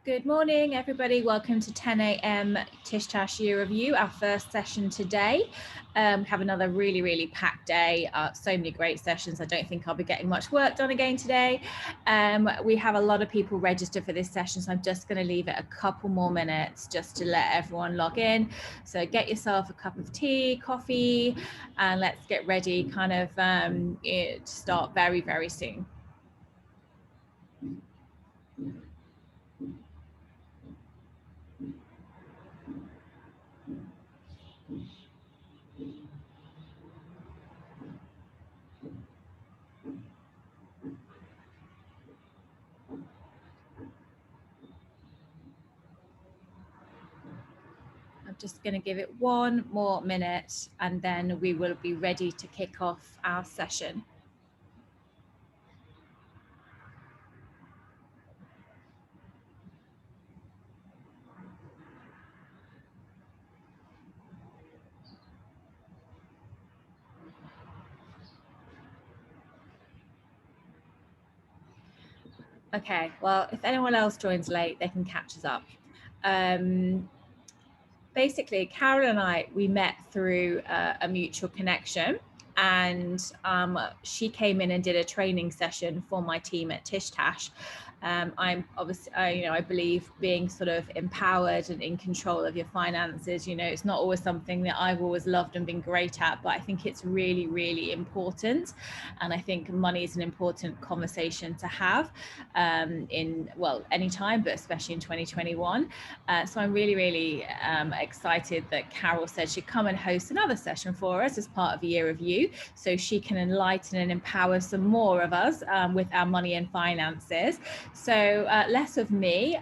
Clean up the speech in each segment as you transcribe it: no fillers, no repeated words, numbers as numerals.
Good morning, everybody. Welcome to 10 a.m. Tish Tash Year Review, our first session today. We have another really packed day. So many great sessions. I don't think I'll be getting much work done again today. We have a lot of people registered for this session, so I'm just going to leave it a couple more minutes just to let everyone log in. So get yourself a cup of tea, coffee, and let's get ready kind of to start very soon. I'm just going to give it one more minute and then we will be ready to kick off our session. Okay, well, if anyone else joins late, they can catch us up. Basically, Carol and I, we met through a mutual connection, and she came in and did a training session for my team at Tish Tash. I'm obviously, I believe being sort of empowered and in control of your finances, it's not always something that I've always loved and been great at, but I think it's really important. And I think money is an important conversation to have any time, but especially in 2021. So I'm really excited that Carol said she'd come and host another session for us as part of a year review, so she can enlighten and empower some more of us with our money and finances. So less of me,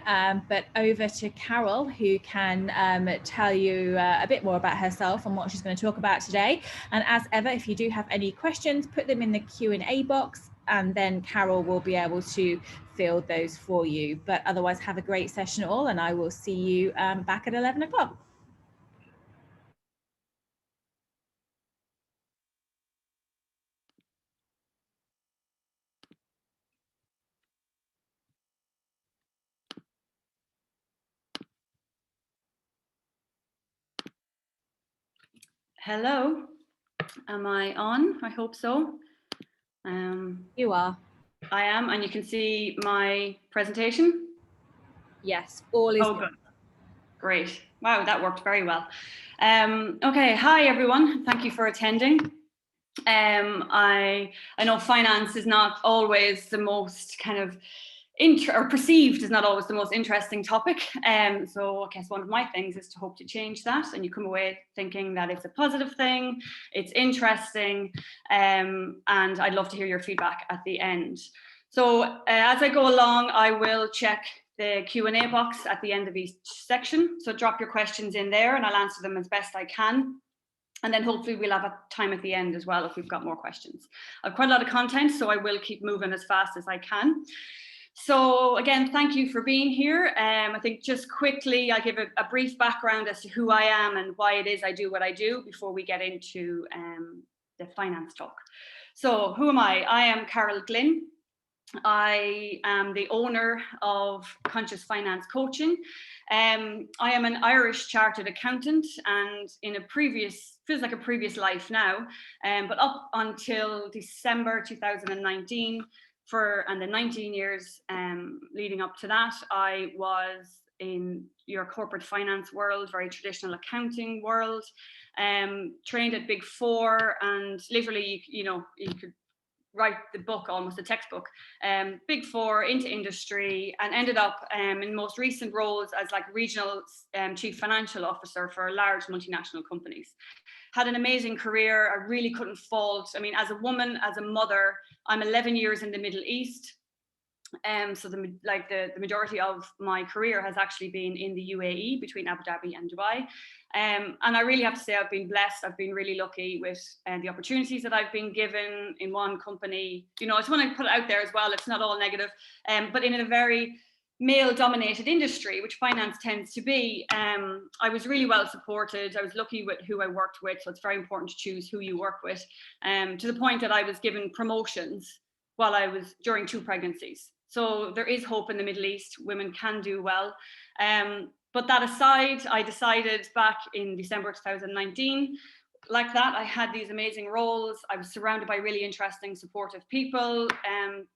but over to Carol, who can tell you a bit more about herself and what she's going to talk about today. And as ever, if you do have any questions, put them in the Q&A box, and then Carol will be able to field those for you. But otherwise, have a great session all, and I will see you back at 11 o'clock. Hello, am I on? I hope so. You are. I am, and you can see my presentation? Yes, all is good. Great. Wow, that worked very well. Okay, hi everyone. Thank you for attending. I know finance is not always the most kind of or perceived is not always the most interesting topic. So I guess one of my things is to hope to change that, and you come away thinking that it's a positive thing, it's interesting, and I'd love to hear your feedback at the end. So as I go along, I will check the Q&A box at the end of each section. So drop your questions in there and I'll answer them as best I can. And then hopefully we'll have a time at the end as well if we've got more questions. I've quite a lot of content, so I will keep moving as fast as I can. So again, thank you for being here. I think just quickly, I'll give a brief background as to who I am and why it is I do what I do before we get into the finance talk. So who am I? I am Carol Glynn. I am the owner of Conscious Finance Coaching. I am an Irish chartered accountant, and in a feels like a previous life now, but up until December 2019, and the 19 years leading up to that, I was in your corporate finance world, very traditional accounting world, trained at Big Four, and literally, you could write the book, almost a textbook, Big Four into industry, and ended up in most recent roles as like regional chief financial officer for large multinational companies. Had an amazing career. I really couldn't fault. I mean, as a woman, as a mother, I'm 11 years in the Middle East. So the majority of my career has actually been in the UAE, between Abu Dhabi and Dubai. And I really have to say I've been blessed. I've been really lucky with the opportunities that I've been given in one company. I just want to put it out there as well. It's not all negative, but in a very male-dominated industry, which finance tends to be, I was really well supported. I was lucky with who I worked with, so it's very important to choose who you work with, to the point that I was given promotions while I was during 2 pregnancies. So there is hope in the Middle East. Women can do well. But that aside, I decided back in December 2019, like that, I had these amazing roles. I was surrounded by really interesting, supportive people.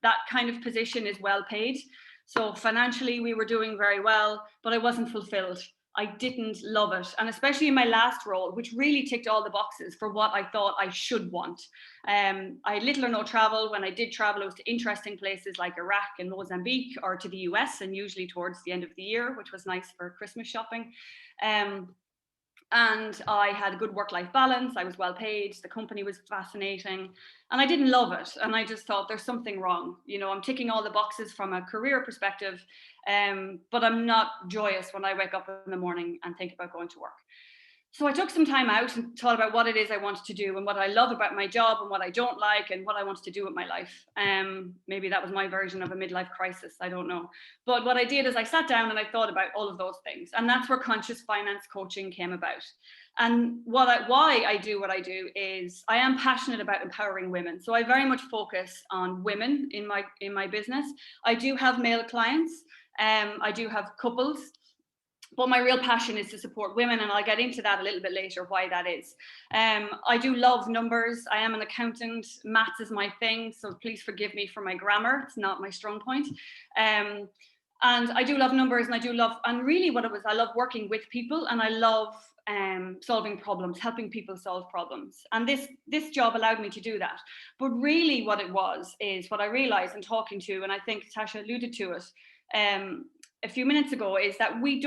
That kind of position is well paid. So financially, we were doing very well, but I wasn't fulfilled. I didn't love it. And especially in my last role, which really ticked all the boxes for what I thought I should want. I had little or no travel. When I did travel, it was to interesting places like Iraq and Mozambique, or to the US, and usually towards the end of the year, which was nice for Christmas shopping. And I had a good work-life balance. I was well paid. The company was fascinating, and I didn't love it. And I just thought there's something wrong. You know, I'm ticking all the boxes from a career perspective, but I'm not joyous when I wake up in the morning and think about going to work. So I took some time out and thought about what it is I wanted to do and what I love about my job and what I don't like and what I wanted to do with my life. Maybe that was my version of a midlife crisis, I don't know. But what I did is I sat down and I thought about all of those things. And that's where conscious finance coaching came about. And why I do what I do is I am passionate about empowering women. So I very much focus on women in my business. I do have male clients. I do have couples. But my real passion is to support women, and I'll get into that a little bit later, why that is. I do love numbers. I am an accountant. Maths is my thing, so please forgive me for my grammar. It's not my strong point. And I do love numbers, and really what it was, I love working with people, and I love solving problems, helping people solve problems. And this job allowed me to do that. But really what it was is what I realized in talking to, and I think Tasha alluded to it, a few minutes ago, is that we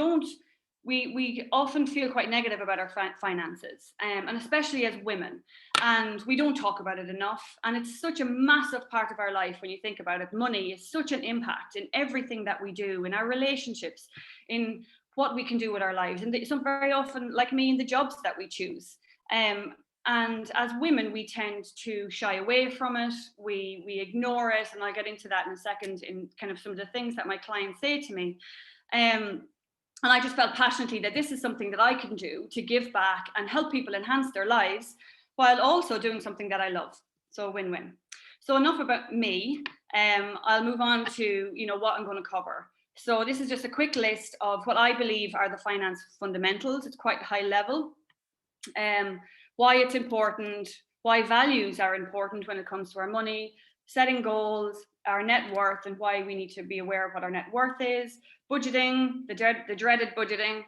often feel quite negative about our finances, and especially as women, and we don't talk about it enough. And it's such a massive part of our life when you think about it. Money is such an impact in everything that we do, in our relationships, in what we can do with our lives, and some very often, like me, in the jobs that we choose. And as women, we tend to shy away from it. We ignore it. And I'll get into that in a second in kind of some of the things that my clients say to me. And I just felt passionately that this is something that I can do to give back and help people enhance their lives while also doing something that I love. So win-win. So enough about me. I'll move on to, what I'm going to cover. So this is just a quick list of what I believe are the finance fundamentals. It's quite high level. Why it's important, why values are important when it comes to our money, setting goals, our net worth, and why we need to be aware of what our net worth is, budgeting, the dreaded budgeting,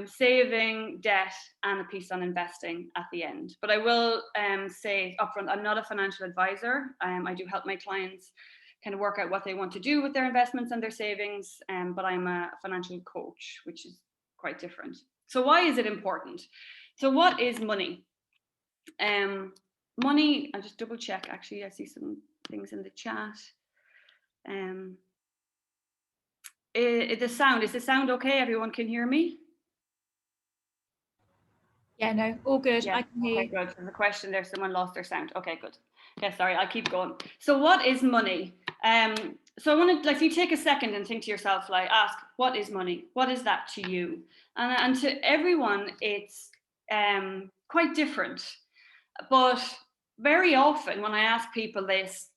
saving, debt, and a piece on investing at the end. But I will say upfront, I'm not a financial advisor. I do help my clients kind of work out what they want to do with their investments and their savings, but I'm a financial coach, which is quite different. So why is it important? So what is money? Money, I'll just double check, actually, I see some things in the chat. Is the sound okay? Everyone can hear me? Yeah, no, all good. Yeah, I can hear you. Okay, good. There's a question there, someone lost their sound. Okay, good. Okay, sorry, I'll keep going. So what is money? So I want to, if you take a second and think to yourself, ask, what is money? What is that to you? And to everyone, it's quite different. But very often when I ask people this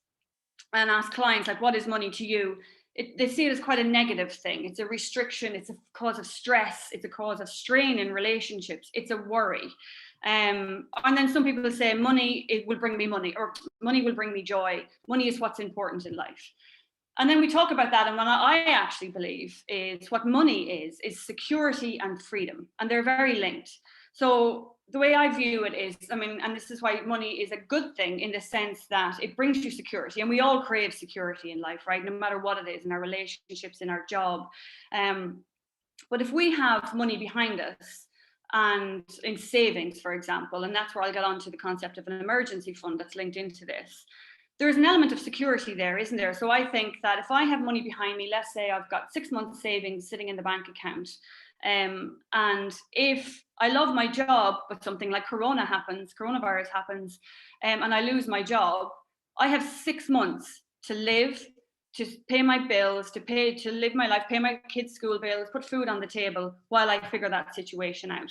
and ask clients, what is money to you? They see it as quite a negative thing. It's a restriction. It's a cause of stress. It's a cause of strain in relationships. It's a worry. And then some people say it will bring me money, or money will bring me joy. Money is what's important in life. And then we talk about that. And what I actually believe is what money is security and freedom. And they're very linked. So the way I view it is, and this is why money is a good thing in the sense that it brings you security. And we all crave security in life, right? No matter what it is, in our relationships, in our job. But if we have money behind us, and in savings, for example, and that's where I'll get on to the concept of an emergency fund that's linked into this, there's an element of security there, isn't there? So I think that if I have money behind me, let's say I've got 6 months savings sitting in the bank account, and if I love my job, but something like coronavirus happens, and I lose my job, I have 6 months to live, to pay my bills, to live my life, pay my kids' school bills, put food on the table while I figure that situation out.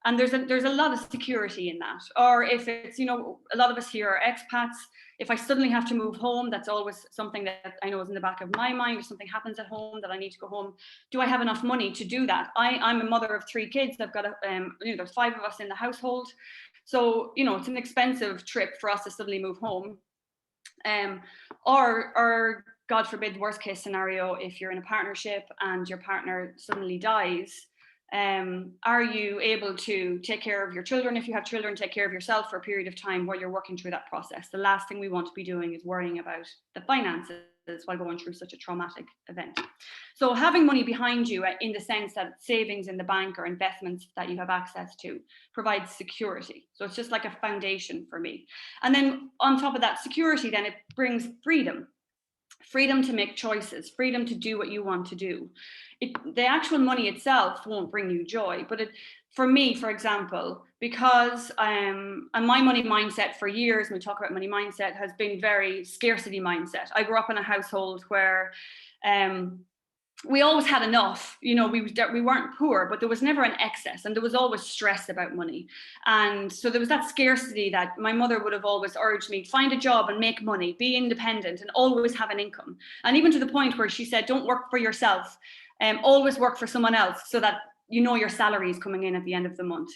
And there's a lot of security in that. Or if it's, a lot of us here are expats, if I suddenly have to move home, that's always something that I know is in the back of my mind. If something happens at home that I need to go home, do I have enough money to do that? I'm a mother of 3 kids. I've got there's 5 of us in the household. So, it's an expensive trip for us to suddenly move home. Or God forbid, the worst case scenario, if you're in a partnership and your partner suddenly dies, are you able to take care of your children? If you have children, take care of yourself for a period of time while you're working through that process. The last thing we want to be doing is worrying about the finances while going through such a traumatic event. So having money behind you, in the sense that savings in the bank or investments that you have access to, provides security. So it's just like a foundation for me. And then on top of that security, then it brings freedom to make choices, freedom to do what you want to do. The actual money itself won't bring you joy, but for me, for example, because and my money mindset for years, when we talk about money mindset, has been very scarcity mindset. I grew up in a household where we always had enough, we weren't poor, but there was never an excess, and there was always stress about money. And so there was that scarcity that my mother would have always urged me, find a job and make money, be independent and always have an income. And even to the point where she said, don't work for yourself, always work for someone else, so that your salary is coming in at the end of the month.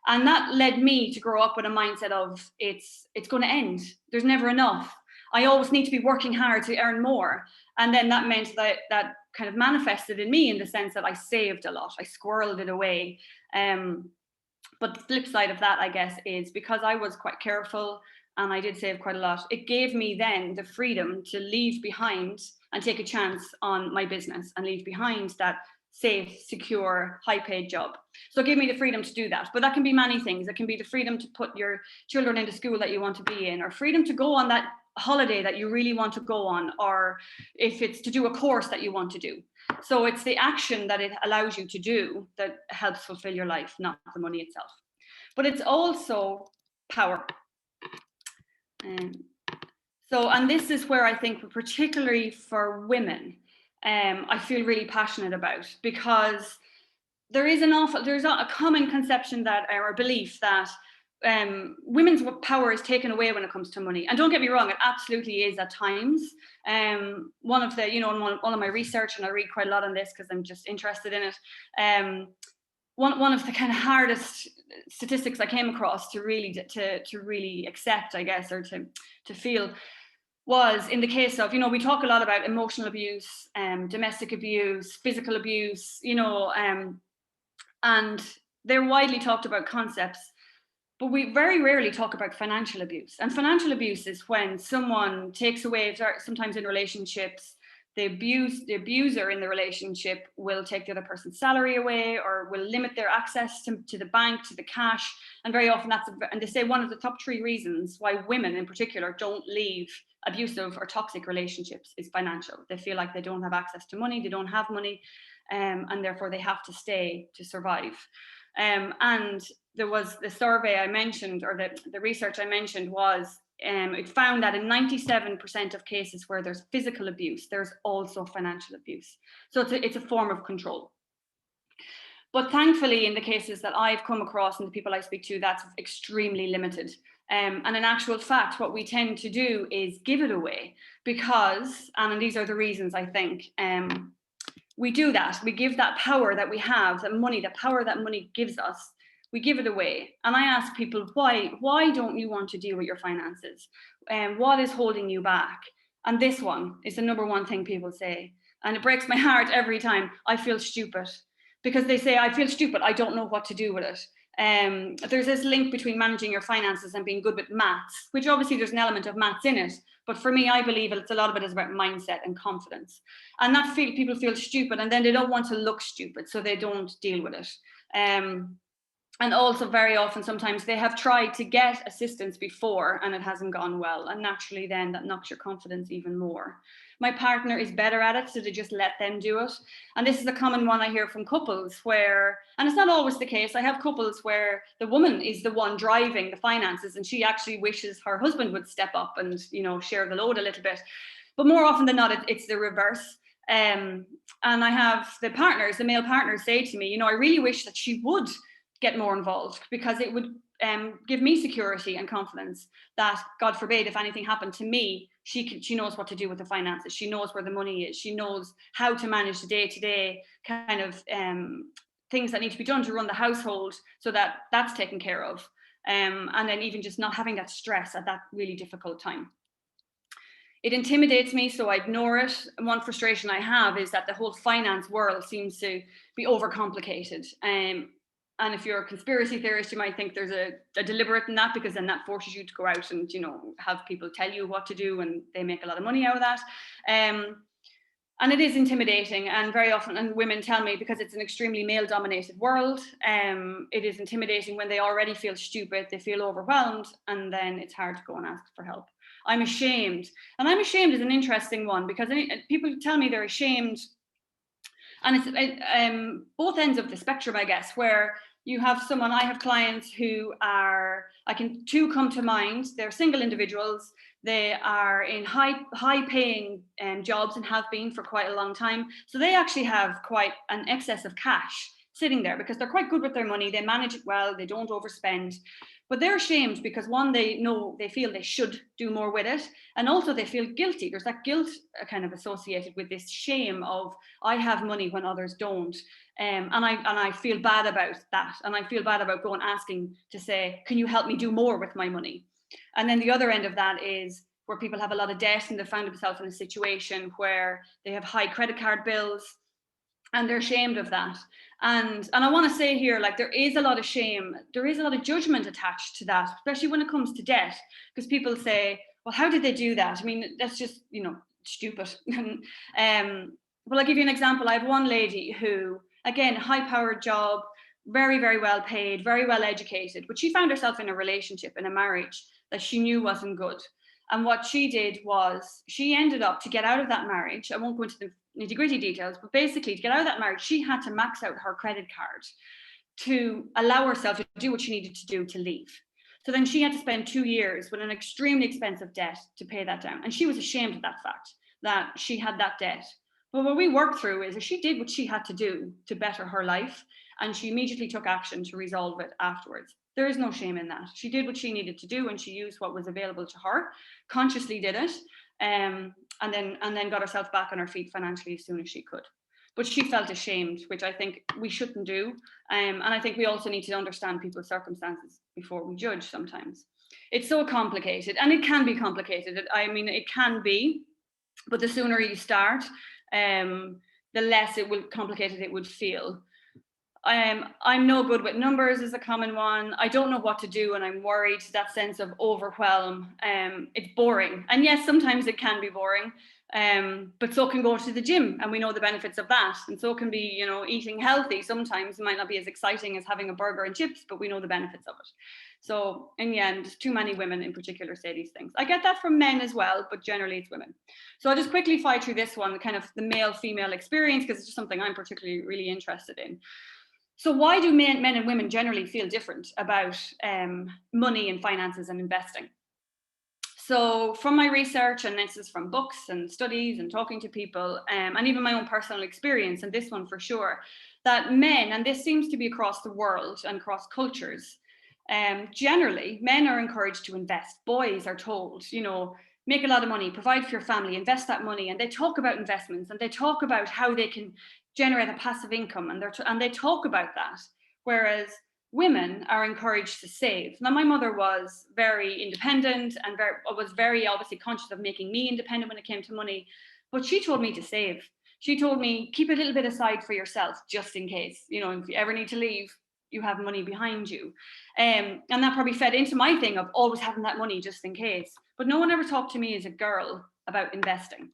And that led me to grow up with a mindset of it's going to end. There's never enough. I always need to be working hard to earn more. And then that meant that kind of manifested in me in the sense that I saved a lot. I squirreled it away. But the flip side of that, I guess, is because I was quite careful and I did save quite a lot, it gave me then the freedom to leave behind and take a chance on my business and leave behind that safe, secure, high-paid job. So it gave me the freedom to do that. But that can be many things. It can be the freedom to put your children into school that you want to be in, or freedom to go on that holiday that you really want to go on, or if it's to do a course that you want to do. So it's the action that it allows you to do that helps fulfill your life, not the money itself. But it's also power. And this is where I think, particularly for women, I feel really passionate about, because there's a common conception that, or belief that women's power is taken away when it comes to money. And don't get me wrong, it absolutely is at times. One of my research, and I read quite a lot on this because I'm just interested in it. One of the kind of hardest statistics I came across to really accept, I guess, or to feel, was in the case of, we talk a lot about emotional abuse, domestic abuse, physical abuse, and they're widely talked about concepts, but we very rarely talk about financial abuse. And financial abuse is when someone takes away, sometimes in relationships, the abuser in the relationship will take the other person's salary away, or will limit their access to the bank, to the cash. And very often and they say one of the top 3 reasons why women in particular don't leave abusive or toxic relationships is financial. They feel like they don't have access to money, they don't have money, and therefore they have to stay to survive. And there was the survey I mentioned, or the research I mentioned, was it found that in 97% of cases where there's physical abuse, there's also financial abuse. So it's a form of control. But thankfully, in the cases that I've come across and the people I speak to, that's extremely limited. And in actual fact, what we tend to do is give it away, because, and these are the reasons I think, we do that. We give that power that we have, the power that money gives us, we give it away. And I ask people, why don't you want to deal with your finances? What is holding you back? And this one is the number one thing people say. And it breaks my heart every time. I feel stupid. Because they say, I feel stupid, I don't know what to do with it. There's this link between managing your finances and being good with maths, which obviously there's an element of maths in it. But for me, I believe a lot of it is about mindset and confidence. And people feel stupid, and then they don't want to look stupid, so they don't deal with it. And also very often, sometimes they have tried to get assistance before and it hasn't gone well. And naturally then that knocks your confidence even more. My partner is better at it, so they just let them do it. And this is a common one I hear from couples where, and it's not always the case, I have couples where the woman is the one driving the finances and she actually wishes her husband would step up and, share the load a little bit. But more often than not, it's the reverse. And I have the male partners say to me, you know, I really wish that she would get more involved, because it would give me security and confidence that, God forbid, if anything happened to me, she knows what to do with the finances. She knows where the money is. She knows how to manage the day-to-day kind of things that need to be done to run the household, so that that's taken care of. And then even just not having that stress at that really difficult time. It intimidates me, so I ignore it. And one frustration I have is that the whole finance world seems to be overcomplicated. And if you're a conspiracy theorist, you might think there's a deliberate in that, because then that forces you to go out and, you know, have people tell you what to do, and they make a lot of money out of that. And it is intimidating, and very often, and women tell me, because it's an extremely male-dominated world, it is intimidating when they already feel stupid, they feel overwhelmed, and then it's hard to go and ask for help. I'm ashamed, and I'm ashamed is an interesting one, because people tell me they're ashamed, and it's both ends of the spectrum, I guess, where you have someone, I have clients who are, two come to mind, they're single individuals, they are in high paying jobs and have been for quite a long time. So they actually have quite an excess of cash sitting there, because they're quite good with their money, they manage it well, they don't overspend. But they're ashamed because, one, they feel they should do more with it, and also they feel guilty. There's that guilt kind of associated with this shame of, I have money when others don't, and I feel bad about that, and I feel bad about going asking to say, can you help me do more with my money? And then the other end of that is where people have a lot of debt, and they find themselves in a situation where they have high credit card bills, and they're ashamed of that. And I want to say here, like, there is a lot of shame, there is a lot of judgment attached to that, especially when it comes to debt, because people say, well, how did they do that? I mean, that's just, you know, stupid. Well, I'll give you an example. I have one lady who, again, high-powered job, very, very well paid, very well educated, but she found herself in a relationship, in a marriage that she knew wasn't good. And what she did was, she ended up, to get out of that marriage, I won't go into the nitty-gritty details, but basically, to get out of that marriage, she had to max out her credit card to allow herself to do what she needed to do to leave. So then she had to spend 2 years with an extremely expensive debt to pay that down. And she was ashamed of that fact, that she had that debt. But what we worked through is that she did what she had to do to better her life, and she immediately took action to resolve it afterwards. There is no shame in that. She did what she needed to do, and she used what was available to her, consciously did it, and then got herself back on her feet financially as soon as she could. But she felt ashamed, which I think we shouldn't do. And I think we also need to understand people's circumstances before we judge sometimes. It's so complicated, and it can be complicated. I mean, it can be, but the sooner you start, the less complicated it would feel. I'm no good with numbers is a common one. I don't know what to do, and I'm worried. That sense of overwhelm. It's boring, and yes, sometimes it can be boring. But so can go to the gym, and we know the benefits of that. And so can be, you know, eating healthy. Sometimes it might not be as exciting as having a burger and chips, but we know the benefits of it. So in the end, too many women in particular say these things. I get that from men as well, but generally it's women. So I'll just quickly fly through this one, kind of the male-female experience, because it's just something I'm particularly really interested in. So why do men and women generally feel different about money and finances and investing? So from my research, and this is from books and studies and talking to people, and even my own personal experience, and this one for sure, that men, and this seems to be across the world and across cultures, generally men are encouraged to invest. Boys are told, you know, make a lot of money, provide for your family, invest that money. And they talk about investments, and they talk about how they can generate a passive income, and they talk about that. Whereas women are encouraged to save. Now, my mother was very independent and was very obviously conscious of making me independent when it came to money, but she told me to save. She told me, keep a little bit aside for yourself, just in case, you know, if you ever need to leave, you have money behind you. And that probably fed into my thing of always having that money just in case. But no one ever talked to me as a girl about investing.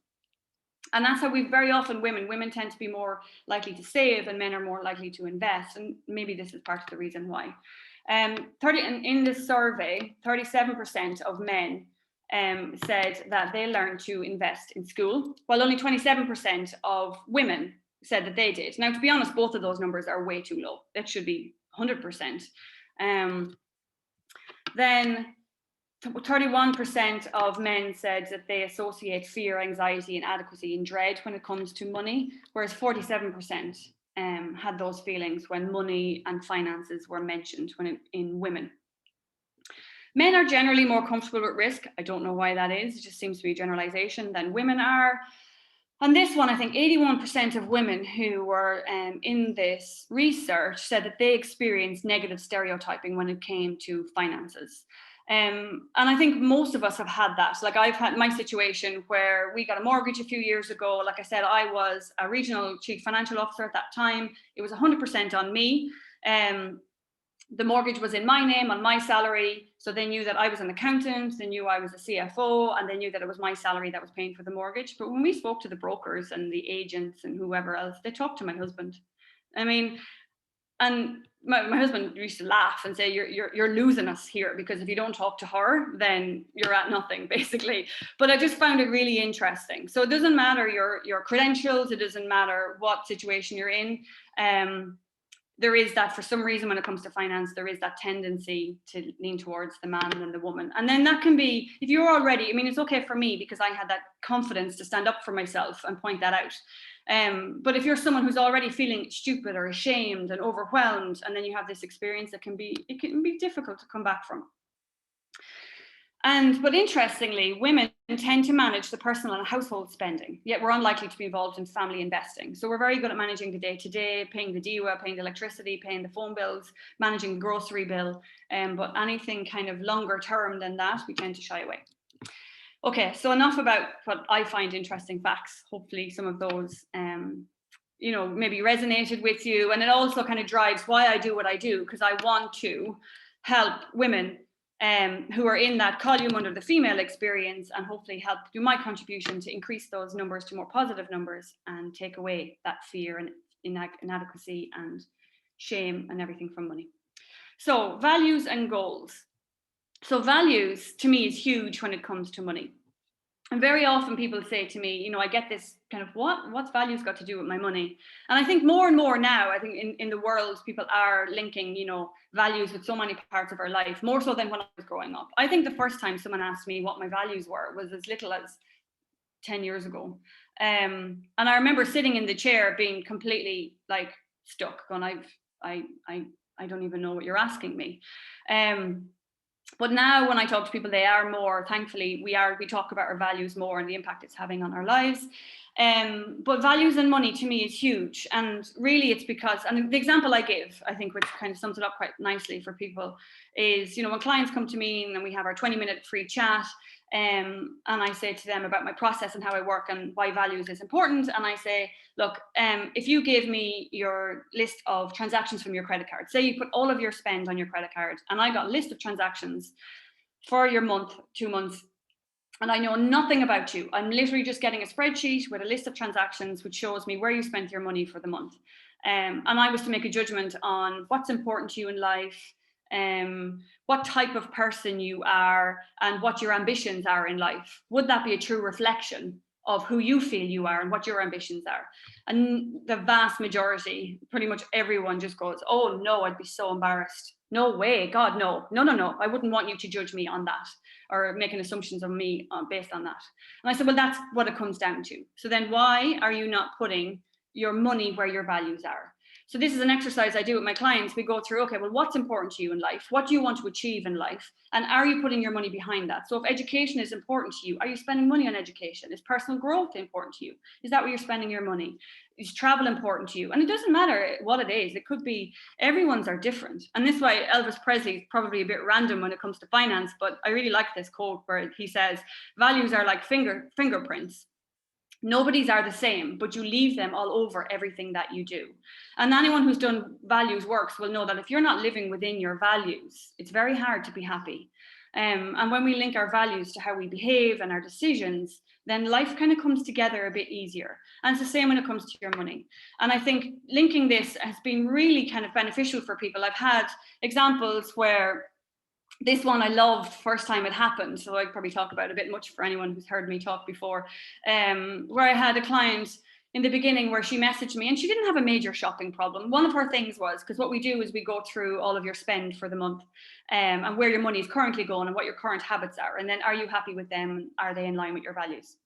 And that's how very often women tend to be more likely to save, and men are more likely to invest. And maybe this is part of the reason why. In this survey, 37% of men said that they learned to invest in school, while only 27% of women said that they did. Now, to be honest, both of those numbers are way too low. That should be 100%. Then 31% of men said that they associate fear, anxiety, inadequacy, and dread when it comes to money, whereas 47% had those feelings when money and finances were mentioned in women. Men are generally more comfortable with risk. I don't know why that is. It just seems to be a generalization than women are. On this one, I think 81% of women who were in this research said that they experienced negative stereotyping when it came to finances. And I think most of us have had that. Like, I've had my situation where we got a mortgage a few years ago. Like I said, I was a regional chief financial officer at that time. It was 100% on me. The mortgage was in my name, on my salary. So they knew that I was an accountant, they knew I was a CFO, and they knew that it was my salary that was paying for the mortgage. But when we spoke to the brokers and the agents and whoever else, they talked to my husband. I mean, and my husband used to laugh and say, you're losing us here, because if you don't talk to her, then you're at nothing, basically. But I just found it really interesting. So it doesn't matter your credentials, it doesn't matter what situation you're in. There is that, for some reason, when it comes to finance, there is that tendency to lean towards the man than the woman. And then that can be, if you're already, I mean, it's okay for me because I had that confidence to stand up for myself and point that out. But if you're someone who's already feeling stupid or ashamed and overwhelmed, and then you have this experience, it can be difficult to come back from. But interestingly, women tend to manage the personal and household spending, yet we're unlikely to be involved in family investing. So we're very good at managing the day-to-day, paying the DIWA, paying the electricity, paying the phone bills, managing the grocery bill. But anything kind of longer term than that, we tend to shy away. Okay, so enough about what I find interesting facts. Hopefully some of those maybe resonated with you. And it also kind of drives why I do what I do, because I want to help women who are in that column under the female experience, and hopefully help do my contribution to increase those numbers to more positive numbers and take away that fear and inadequacy and shame and everything from money. So values and goals. So values to me is huge when it comes to money. And very often people say to me, I get this kind of, what's values got to do with my money? And I think more and more now, I think in the world, people are linking, values with so many parts of our life, more so than when I was growing up. I think the first time someone asked me what my values were was as little as 10 years ago. And I remember sitting in the chair being completely like stuck, going, I don't even know what you're asking me. But now when I talk to people, they are more, thankfully, we talk about our values more and the impact it's having on our lives. But values and money to me is huge. And really it's because, and the example I give, I think, which kind of sums it up quite nicely for people is, when clients come to me and we have our 20-minute free chat, and I say to them about my process and how I work and why values is important. And I say, look, if you gave me your list of transactions from your credit card, say you put all of your spend on your credit card, and I got a list of transactions for your month, 2 months, and I know nothing about you. I'm literally just getting a spreadsheet with a list of transactions which shows me where you spent your money for the month. And I was to make a judgment on what's important to you in life, what type of person you are, and what your ambitions are in life. Would that be a true reflection of who you feel you are and what your ambitions are? And the vast majority, pretty much everyone, just goes, oh no, I'd be so embarrassed. No way, God, no. I wouldn't want you to judge me on that or making assumptions of me based on that. And I said, well, that's what it comes down to. So then why are you not putting your money where your values are? So this is an exercise I do with my clients. We go through, okay, well, what's important to you in life? What do you want to achieve in life? And are you putting your money behind that? So if education is important to you, are you spending money on education? Is personal growth important to you? Is that where you're spending your money? Is travel important to you? And it doesn't matter what it is. It could be, everyone's are different. And this is why Elvis Presley is probably a bit random when it comes to finance, but I really like this quote where he says, values are like fingerprints. Nobody's are the same, but you leave them all over everything that you do. And anyone who's done values works will know that if you're not living within your values, it's very hard to be happy. And when we link our values to how we behave and our decisions, then life kind of comes together a bit easier. And it's the same when it comes to your money. And I think linking this has been really kind of beneficial for people. I've had examples where this one I loved first time it happened, so I'd probably talk about it a bit much for anyone who's heard me talk before, where I had a client in the beginning where she messaged me, and she didn't have a major shopping problem. One of her things was, because what we do is we go through all of your spend for the month, and where your money is currently going and what your current habits are. And then, are you happy with them? Are they in line with your values?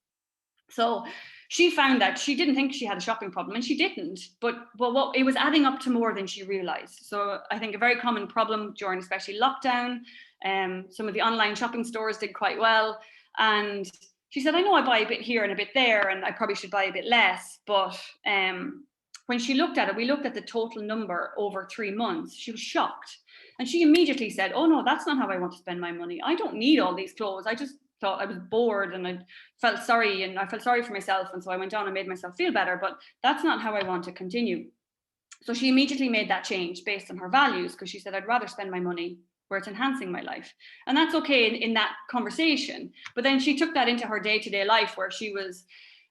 So she found that she didn't think she had a shopping problem, and she didn't, but what it was adding up to more than she realized. So I think a very common problem during especially lockdown, some of the online shopping stores did quite well, and she said, I know I buy a bit here and a bit there, and I probably should buy a bit less, but when she looked at it, we looked at the total number over 3 months, she was shocked. And she immediately said, oh no, that's not how I want to spend my money. I don't need all these clothes. I just thought I was bored, and I felt sorry, and I felt sorry for myself, and so I went on and made myself feel better, but that's not how I want to continue. So she immediately made that change based on her values, because she said, I'd rather spend my money where it's enhancing my life. And that's okay in that conversation. But then she took that into her day-to-day life, where she was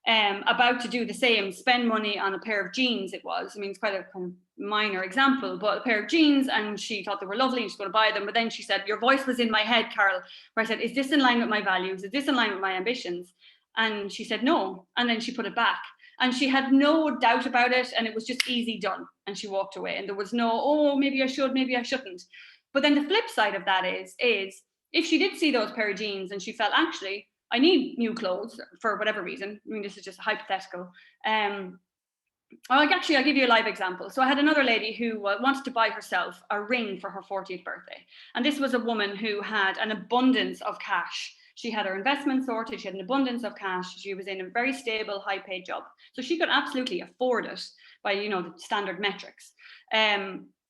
about to do the same, spend money on a pair of jeans. It was, I mean, it's quite a kind of minor example, but a pair of jeans, and she thought they were lovely and she's going to buy them. But then she said, your voice was in my head, Carol, where I said, is this in line with my values? Is this in line with my ambitions? And she said, no. And then she put it back. And she had no doubt about it, and it was just easy done. And she walked away, and there was no, oh, maybe I should, maybe I shouldn't. But then the flip side of that is if she did see those pair of jeans and she felt, actually, I need new clothes for whatever reason. I mean, this is just hypothetical. I'll give you a live example. So I had another lady who wanted to buy herself a ring for her 40th birthday. And this was a woman who had an abundance of cash. She had her investment sorted. She had an abundance of cash. She was in a very stable, high-paid job. So she could absolutely afford it by, the standard metrics.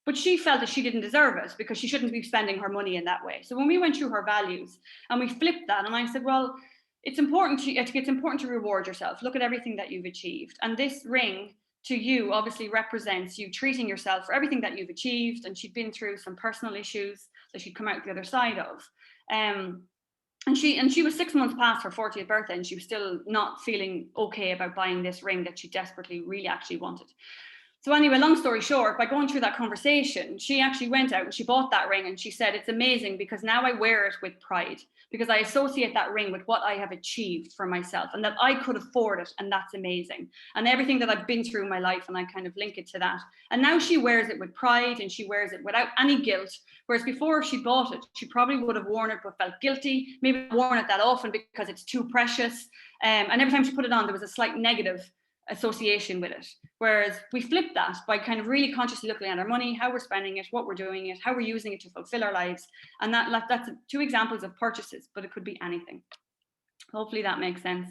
But she felt that she didn't deserve it because she shouldn't be spending her money in that way. So when we went through her values and we flipped that, and I said, well, it's important to reward yourself. Look at everything that you've achieved. And this ring to you obviously represents you treating yourself for everything that you've achieved. And she'd been through some personal issues that she'd come out the other side of. And she was 6 months past her 40th birthday, and she was still not feeling okay about buying this ring that she desperately really actually wanted. So anyway, long story short, by going through that conversation, she actually went out and she bought that ring, and she said, it's amazing because now I wear it with pride, because I associate that ring with what I have achieved for myself and that I could afford it. And that's amazing. And everything that I've been through in my life, and I kind of link it to that. And now she wears it with pride, and she wears it without any guilt. Whereas before she bought it, she probably would have worn it but felt guilty, maybe worn it that often because it's too precious. And every time she put it on, there was a slight negative association with it. Whereas we flip that by kind of really consciously looking at our money, how we're spending it, what we're doing it, how we're using it to fulfill our lives. And that's 2 examples of purchases, but it could be anything. Hopefully that makes sense.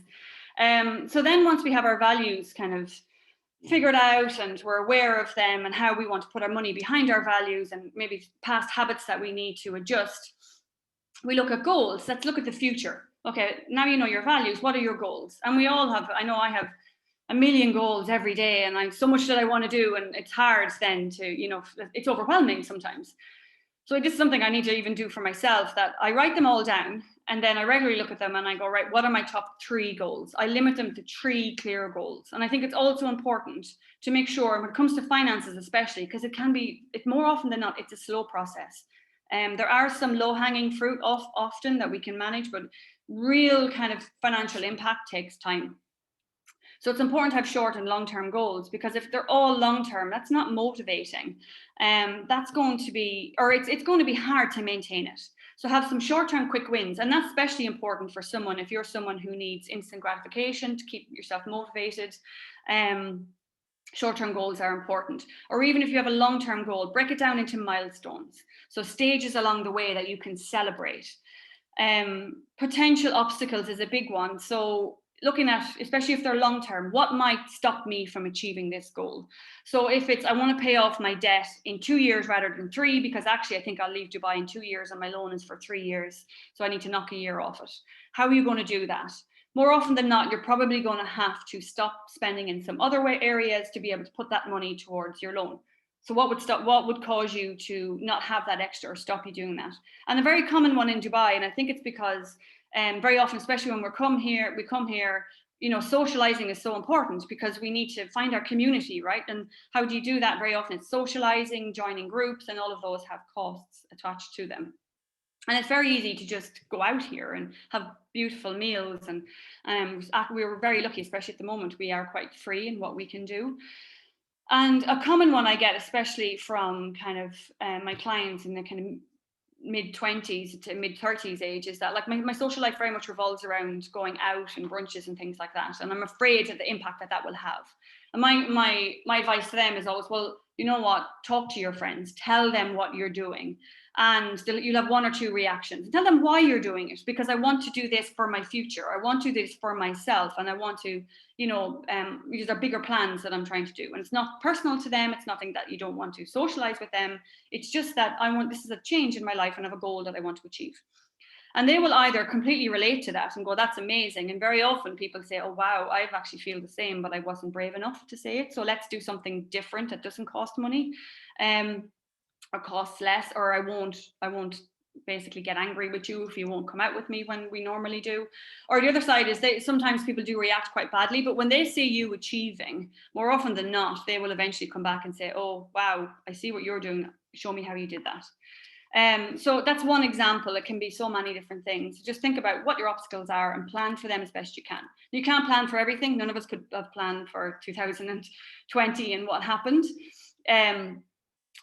So then once we have our values kind of figured out and we're aware of them and how we want to put our money behind our values and maybe past habits that we need to adjust, we look at goals. Let's look at the future. Okay, now you know your values. What are your goals? And we all have, I know I have a million goals every day, and I so much that I want to do, and it's hard then to, it's overwhelming sometimes. So this is something I need to even do for myself, that I write them all down, and then I regularly look at them and I go, right, what are my top 3 goals? I limit them to 3 clear goals. And I think it's also important to make sure, when it comes to finances especially, because it's more often than not, it's a slow process. There are some low-hanging fruit often that we can manage, but real kind of financial impact takes time. So it's important to have short and long-term goals, because if they're all long-term, that's not motivating. That's going to be, or it's going to be hard to maintain it. So have some short-term quick wins. And that's especially important for someone, if you're someone who needs instant gratification to keep yourself motivated. Short-term goals are important. Or even if you have a long-term goal, break it down into milestones. So stages along the way that you can celebrate. Potential obstacles is a big one. So looking at, especially if they're long-term, what might stop me from achieving this goal? So if it's, I want to pay off my debt in 2 years rather than 3, because actually I think I'll leave Dubai in 2 years and my loan is for 3 years. So I need to knock a year off it. How are you going to do that? More often than not, you're probably going to have to stop spending in some other areas to be able to put that money towards your loan. So what would cause you to not have that extra or stop you doing that? And a very common one in Dubai, and I think it's because very often, especially when we come here, socializing is so important, because we need to find our community, right? And how do you do that? Very often it's socializing, joining groups, and all of those have costs attached to them. And it's very easy to just go out here and have beautiful meals. And we were very lucky, especially at the moment, we are quite free in what we can do. And a common one I get, especially from kind of my clients in the kind of mid-20s to mid-30s age, is that like my social life very much revolves around going out and brunches and things like that. And I'm afraid of the impact that will have. And my advice to them is always, well, you know what, talk to your friends, tell them what you're doing, and you'll have one or two reactions. Tell them why you're doing it, because I want to do this for my future. I want to do this for myself, and I want to, these are bigger plans that I'm trying to do. And it's not personal to them. It's nothing that you don't want to socialize with them. It's just that this is a change in my life and I have a goal that I want to achieve. And they will either completely relate to that and go, that's amazing. And very often people say, oh, wow, I actually feel the same, but I wasn't brave enough to say it. So let's do something different that doesn't cost money or costs less, or I won't basically get angry with you if you won't come out with me when we normally do. Or the other side is sometimes people do react quite badly, but when they see you achieving, more often than not, they will eventually come back and say, oh, wow, I see what you're doing. Show me how you did that. So that's one example. It can be so many different things. Just think about what your obstacles are and plan for them as best you can. You can't plan for everything. None of us could have planned for 2020 and what happened.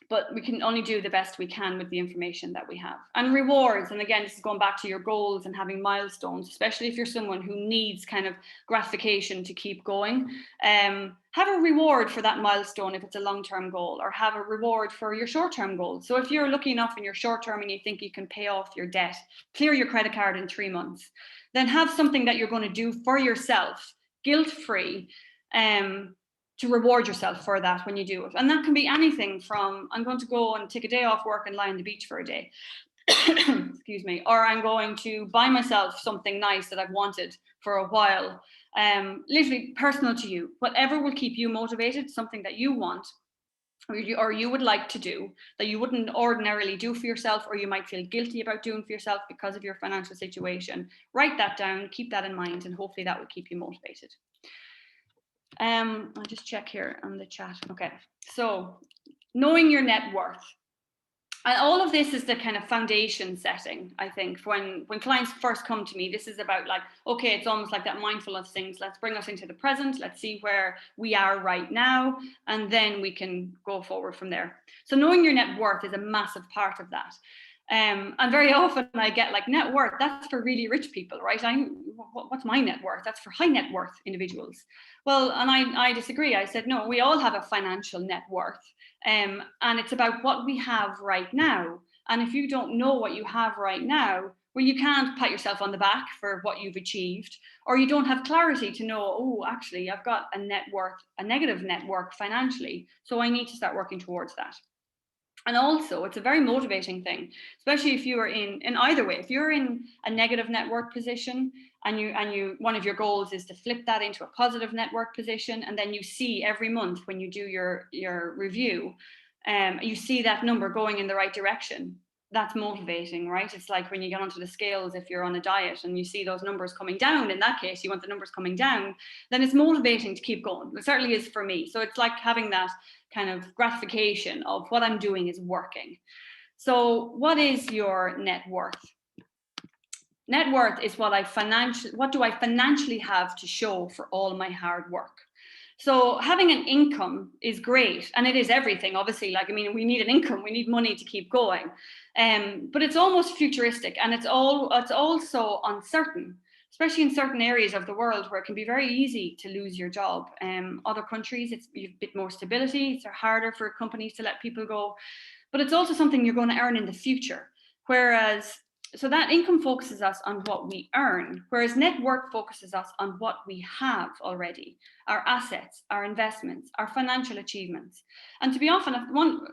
But we can only do the best we can with the information that we have. And rewards, and again, this is going back to your goals and having milestones, especially if you're someone who needs kind of gratification to keep going. Have a reward for that milestone if it's a long-term goal, or have a reward for your short-term goal. So if you're lucky enough in your short-term and you think you can pay off your debt, clear your credit card in 3 months, then have something that you're going to do for yourself, guilt-free, to reward yourself for that when you do it. And that can be anything from, I'm going to go and take a day off work and lie on the beach for a day. Excuse me. Or I'm going to buy myself something nice that I've wanted for a while. Literally personal to you. Whatever will keep you motivated, something that you want or you would like to do that you wouldn't ordinarily do for yourself, or you might feel guilty about doing for yourself because of your financial situation. Write that down, keep that in mind, and hopefully that will keep you motivated. I'll just check here on the chat. Okay, so knowing your net worth. And all of this is the kind of foundation setting, I think. When clients first come to me, this is about like, okay, it's almost like that mindfulness things. Let's bring us into the present. Let's see where we are right now, and then we can go forward from there. So knowing your net worth is a massive part of that. And very often I get like, net worth, that's for really rich people, right? What's my net worth? That's for high net worth individuals. Well, and I disagree. I said, no, we all have a financial net worth. And it's about what we have right now. And if you don't know what you have right now, well, you can't pat yourself on the back for what you've achieved, or you don't have clarity to know, oh, actually, I've got a negative net worth financially. So I need to start working towards that. And also, it's a very motivating thing, especially if you are in either way. If you're in a negative net worth position and you one of your goals is to flip that into a positive net worth position, and then you see every month when you do your review, you see that number going in the right direction. That's motivating, right? It's like when you get onto the scales, if you're on a diet and you see those numbers coming down, in that case, you want the numbers coming down, then it's motivating to keep going. It certainly is for me. So it's like having that kind of gratification of what I'm doing is working. So what is your net worth? Net worth is what do I financially have to show for all my hard work? So having an income is great, and it is everything, obviously. Like, I mean, we need an income, we need money to keep going. But it's almost futuristic, and it's also uncertain, especially in certain areas of the world where it can be very easy to lose your job. Other countries, it's a bit more stability. It's harder for companies to let people go, but it's also something you're going to earn in the future. So that income focuses us on what we earn, whereas net worth focuses us on what we have already, our assets, our investments, our financial achievements. And to be often,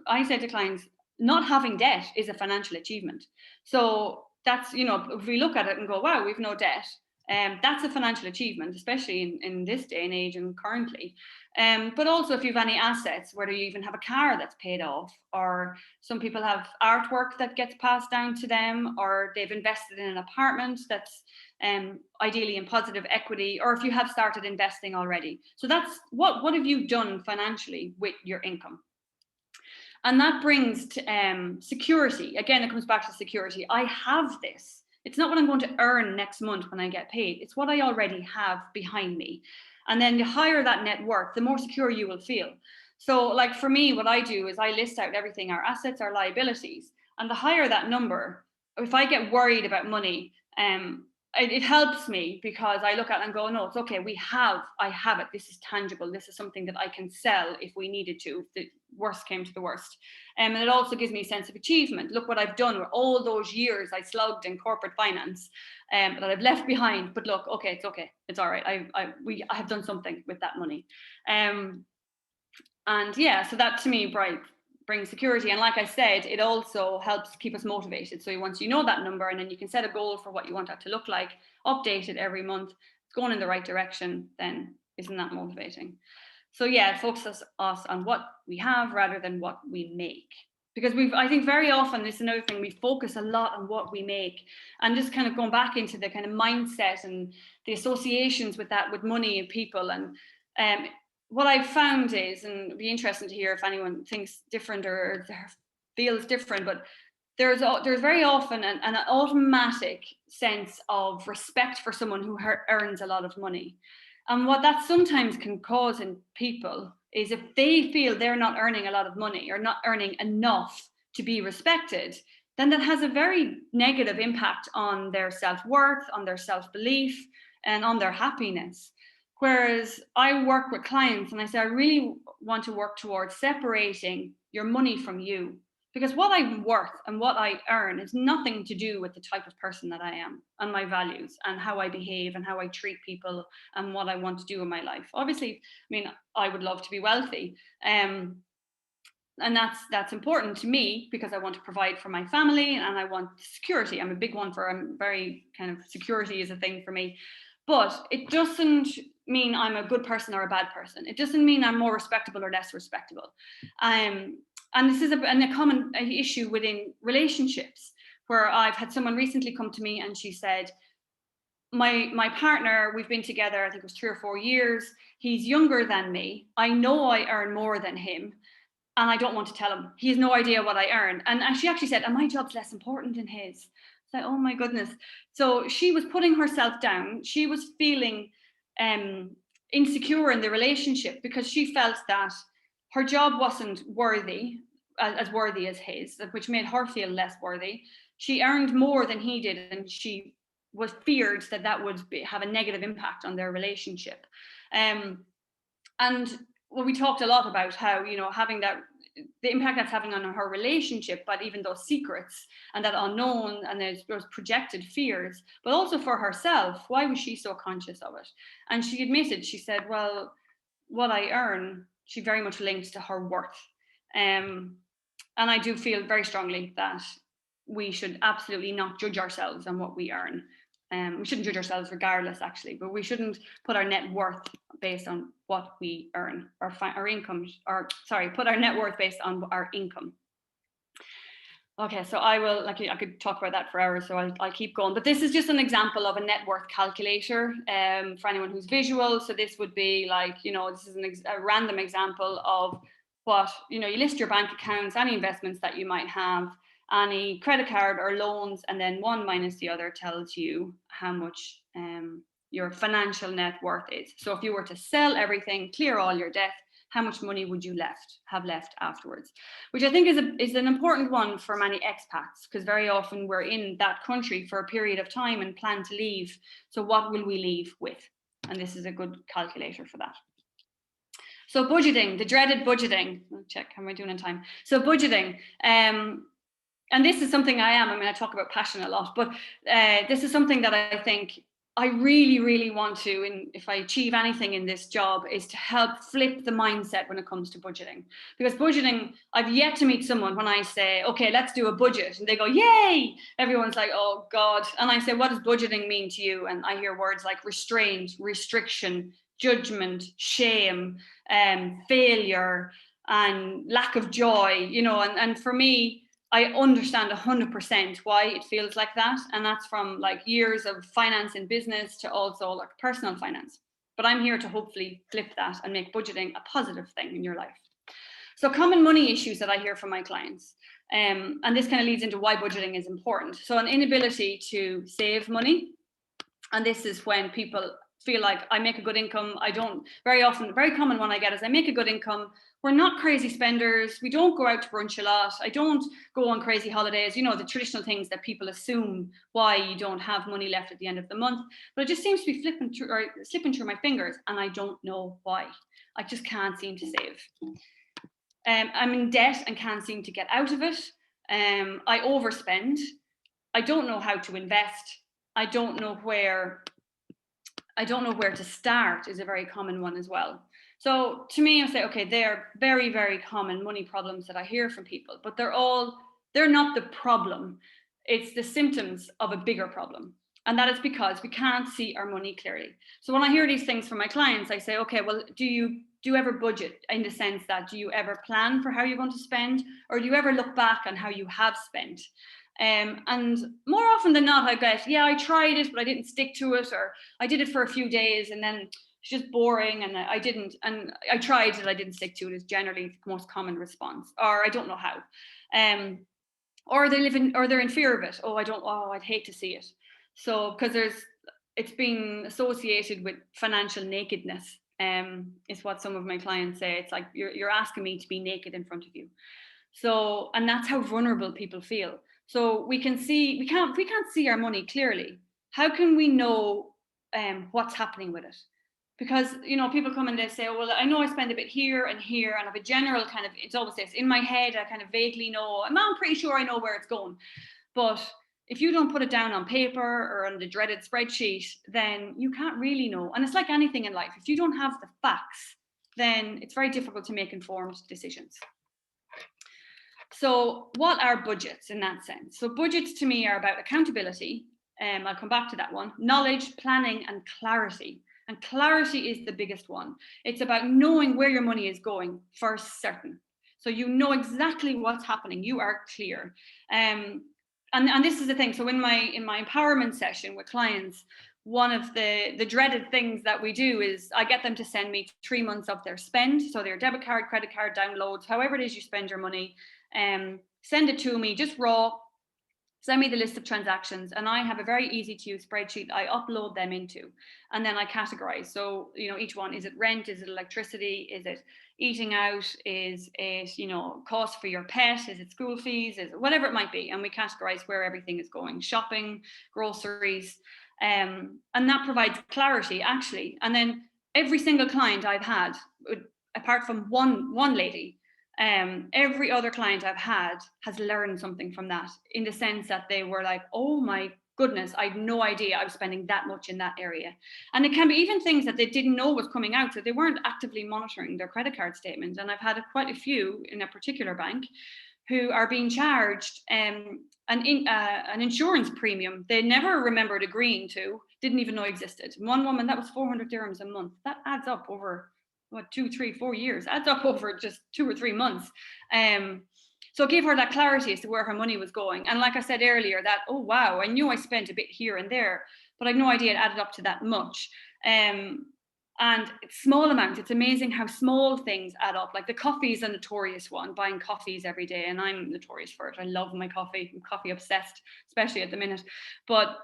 I say to clients, not having debt is a financial achievement. So that's, if we look at it and go, wow, we've no debt, that's a financial achievement, especially in this day and age and currently. But also if you have any assets, whether you even have a car that's paid off, or some people have artwork that gets passed down to them, or they've invested in an apartment that's ideally in positive equity, or if you have started investing already. So that's what have you done financially with your income? And that brings to, security. Again, it comes back to security. I have this. It's not what I'm going to earn next month when I get paid. It's what I already have behind me. And then the higher that net worth, the more secure you will feel. So like for me, what I do is I list out everything, our assets, our liabilities, and the higher that number, if I get worried about money, it helps me because I look at it and go, no, it's okay. I have it. This is tangible. This is something that I can sell if we needed to, if the worst came to the worst. And it also gives me a sense of achievement. Look what I've done with all those years I slugged in corporate finance that I've left behind. But look, okay, it's okay. It's all right. I have done something with that money. And yeah, so that to me brings security. And like I said, it also helps keep us motivated. So once you know that number, and then you can set a goal for what you want that to look like, update it every month, it's going in the right direction, then isn't that motivating? So yeah, it focuses us on what we have rather than what we make. Because I think very often, this is another thing, we focus a lot on what we make, and just kind of going back into the kind of mindset and the associations with that, with money and people. And what I've found is, and it'd be interesting to hear if anyone thinks different or feels different, but there's very often an automatic sense of respect for someone who earns a lot of money. And what that sometimes can cause in people is if they feel they're not earning a lot of money or not earning enough to be respected, then that has a very negative impact on their self-worth, on their self-belief, and on their happiness. Whereas I work with clients and I say, I really want to work towards separating your money from you. Because what I'm worth and what I earn is nothing to do with the type of person that I am and my values and how I behave and how I treat people and what I want to do in my life. Obviously, I mean, I would love to be wealthy. And that's important to me because I want to provide for my family and I want security. I'm a big one I'm very kind of, security is a thing for me. But it doesn't mean I'm a good person or a bad person. It doesn't mean I'm more respectable or less respectable. And this is a common issue within relationships, where I've had someone recently come to me and she said, my partner, we've been together, I think it was 3 or 4 years. He's younger than me. I know I earn more than him. And I don't want to tell him. He has no idea what I earn. And she actually said, and my job's less important than his. It's like, oh my goodness. So she was putting herself down. She was feeling insecure in the relationship because she felt that her job wasn't as worthy as his, which made her feel less worthy. She earned more than he did, and she was feared that would have a negative impact on their relationship. And well, we talked a lot about how, having the impact that's having on her relationship, but even those secrets and that unknown and those projected fears, but also for herself, why was she so conscious of it? And she admitted, she said, well, what I earn, she very much linked to her worth. And I do feel very strongly that we should absolutely not judge ourselves on what we earn. We shouldn't judge ourselves regardless, actually, but we shouldn't put our net worth based on what we earn, our income, put our net worth based on our income. Okay, so I could talk about that for hours, so I'll keep going. But this is just an example of a net worth calculator for anyone who's visual. So this would be like, this is a random example of what, you list your bank accounts, any investments that you might have, any credit card or loans, and then one minus the other tells you how much your financial net worth is. So if you were to sell everything, clear all your debt, how much money would you have left afterwards? Which I think is an important one for many expats, because very often we're in that country for a period of time and plan to leave. So what will we leave with? And this is a good calculator for that. So budgeting, the dreaded budgeting. I'll check, how am I doing in time? So budgeting. And this is something I talk about passion a lot, but this is something that I think I really, really want to, and if I achieve anything in this job, is to help flip the mindset when it comes to budgeting. Because budgeting, I've yet to meet someone when I say, okay, let's do a budget, and they go, yay! Everyone's like, oh God. And I say, what does budgeting mean to you? And I hear words like restraint, restriction, judgment, shame, failure, and lack of joy, and for me, I understand 100% why it feels like that. And that's from like years of finance in business to also like personal finance. But I'm here to hopefully flip that and make budgeting a positive thing in your life. So common money issues that I hear from my clients, and this kind of leads into why budgeting is important. So an inability to save money. And this is when people feel like, I make a good income. I don't, very often, very common one I get is, I make a good income. We're not crazy spenders. We don't go out to brunch a lot. I don't go on crazy holidays. You know, the traditional things that people assume why you don't have money left at the end of the month. But it just seems to be slipping through my fingers, and I don't know why. I just can't seem to save. I'm in debt and can't seem to get out of it. I overspend. I don't know how to invest. I don't know where to start is a very common one as well. So to me, I say, okay, they're very, very common money problems that I hear from people, but they're not the problem. It's the symptoms of a bigger problem. And that is because we can't see our money clearly. So when I hear these things from my clients, I say, okay, well, do you ever budget, in the sense that, do you ever plan for how you're going to spend, or do you ever look back on how you have spent? And more often than not, I get, yeah, I tried it, but I didn't stick to it, or I did it for a few days and then it's just boring and I didn't, and I tried it, I didn't stick to it, is generally the most common response, or I don't know how. Or they're in fear of it. I'd hate to see it. So, because it's been associated with financial nakedness, is what some of my clients say. It's like, you're asking me to be naked in front of you. So, and that's how vulnerable people feel. So we can't see our money clearly. How can we know what's happening with it? Because, you know, people come and they say, oh, well, I know I spend a bit here and here, and I have a general kind of, it's always this in my head, I kind of vaguely know, I'm pretty sure I know where it's going. But if you don't put it down on paper or on the dreaded spreadsheet, then you can't really know. And it's like anything in life. If you don't have the facts, then it's very difficult to make informed decisions. So what are budgets in that sense? So budgets to me are about accountability. I'll come back to that one. Knowledge, planning, and clarity. And clarity is the biggest one. It's about knowing where your money is going for certain. So you know exactly what's happening. You are clear. And this is the thing. So in my empowerment session with clients, one of the dreaded things that we do is I get them to send me 3 months of their spend. So their debit card, credit card downloads, however it is you spend your money, send it to me, just raw. Send me the list of transactions, and I have a very easy to use spreadsheet I upload them into, and then I categorize. So, you know, each one, is it rent? Is it electricity? Is it eating out? Is it, you know, cost for your pet? Is it school fees? Is it whatever it might be? And we categorize where everything is going, shopping, groceries. And that provides clarity, actually. And then every single client I've had, apart from one lady, every other client I've had has learned something from that, in the sense that they were like, oh my goodness, I had no idea I was spending that much in that area. And it can be even things that they didn't know was coming out, so they weren't actively monitoring their credit card statement. And I've had quite a few in a particular bank who are being charged an insurance premium they never remembered agreeing to, didn't even know existed. One woman, that was 400 dirhams a month. That adds up over 2, 3, 4 years, adds up over just 2 or 3 months. So it gave her that clarity as to where her money was going. And like I said earlier, that, oh wow, I knew I spent a bit here and there, but I had no idea it added up to that much. And small amounts, it's amazing how small things add up. Like the coffee is a notorious one, buying coffees every day, and I'm notorious for it. I love my coffee. I'm coffee obsessed, especially at the minute. But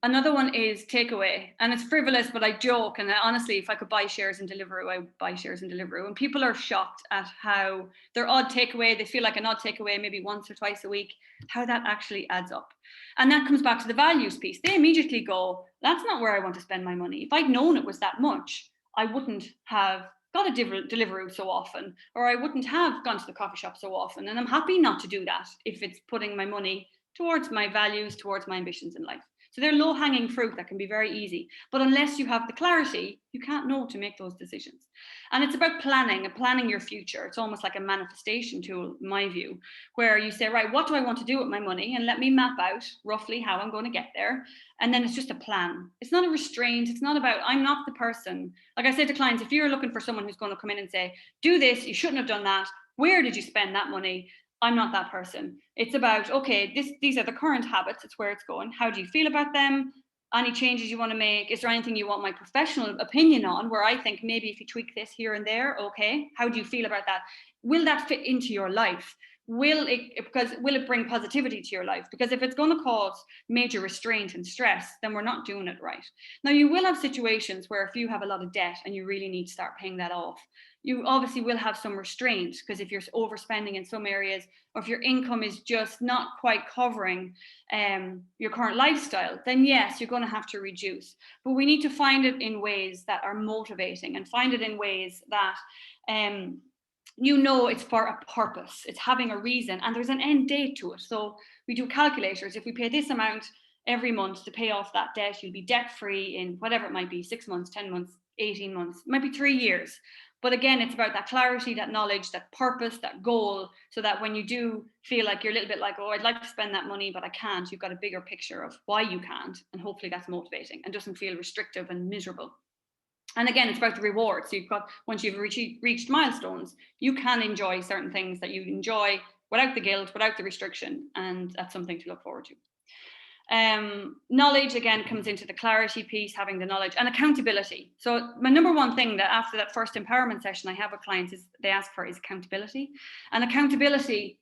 another one is takeaway, and it's frivolous, but I joke, and honestly, if I could buy shares in Deliveroo, I would buy shares in Deliveroo. And people are shocked at how their odd takeaway, they feel like an odd takeaway maybe once or twice a week, how that actually adds up. And that comes back to the values piece. They immediately go, that's not where I want to spend my money. If I'd known it was that much, I wouldn't have got a Deliveroo so often, or I wouldn't have gone to the coffee shop so often. And I'm happy not to do that if it's putting my money towards my values, towards my ambitions in life. So they're low-hanging fruit that can be very easy. But unless you have the clarity, you can't know to make those decisions. And it's about planning and planning your future. It's almost like a manifestation tool, in my view, where you say, right, what do I want to do with my money? And let me map out roughly how I'm going to get there. And then it's just a plan. It's not a restraint. It's not about, I'm not the person. Like I say to clients, if you're looking for someone who's going to come in and say, do this, you shouldn't have done that. Where did you spend that money? I'm not that person. It's about, okay, these are the current habits. It's where it's going. How do you feel about them? any changes you want to make? Is there anything you want my professional opinion on, where I think maybe if you tweak this here and there, okay, how do you feel about that? Will that fit into your life? Will it bring positivity to your life? Because if it's going to cause major restraint and stress, then we're not doing it right. Now, you will have situations where if you have a lot of debt and you really need to start paying that off, you obviously will have some restraint, because if you're overspending in some areas, or if your income is just not quite covering your current lifestyle, then yes, you're going to have to reduce. But we need to find it in ways that are motivating, and find it in ways that it's for a purpose, it's having a reason, and there's an end date to it. So we do calculators. If we pay this amount every month to pay off that debt, you'll be debt free in whatever it might be, 6 months, 10 months, 18 months, it might be 3 years. But again, it's about that clarity, that knowledge, that purpose, that goal, so that when you do feel like you're a little bit like, oh, I'd like to spend that money, but I can't, you've got a bigger picture of why you can't. And hopefully that's motivating and doesn't feel restrictive and miserable. And again, it's about the rewards. So once you've reached milestones, you can enjoy certain things that you enjoy without the guilt, without the restriction. And that's something to look forward to. Knowledge, again, comes into the clarity piece, having the knowledge, and accountability. So my number one thing that after that first empowerment session I have with clients is they ask for is accountability. And accountability,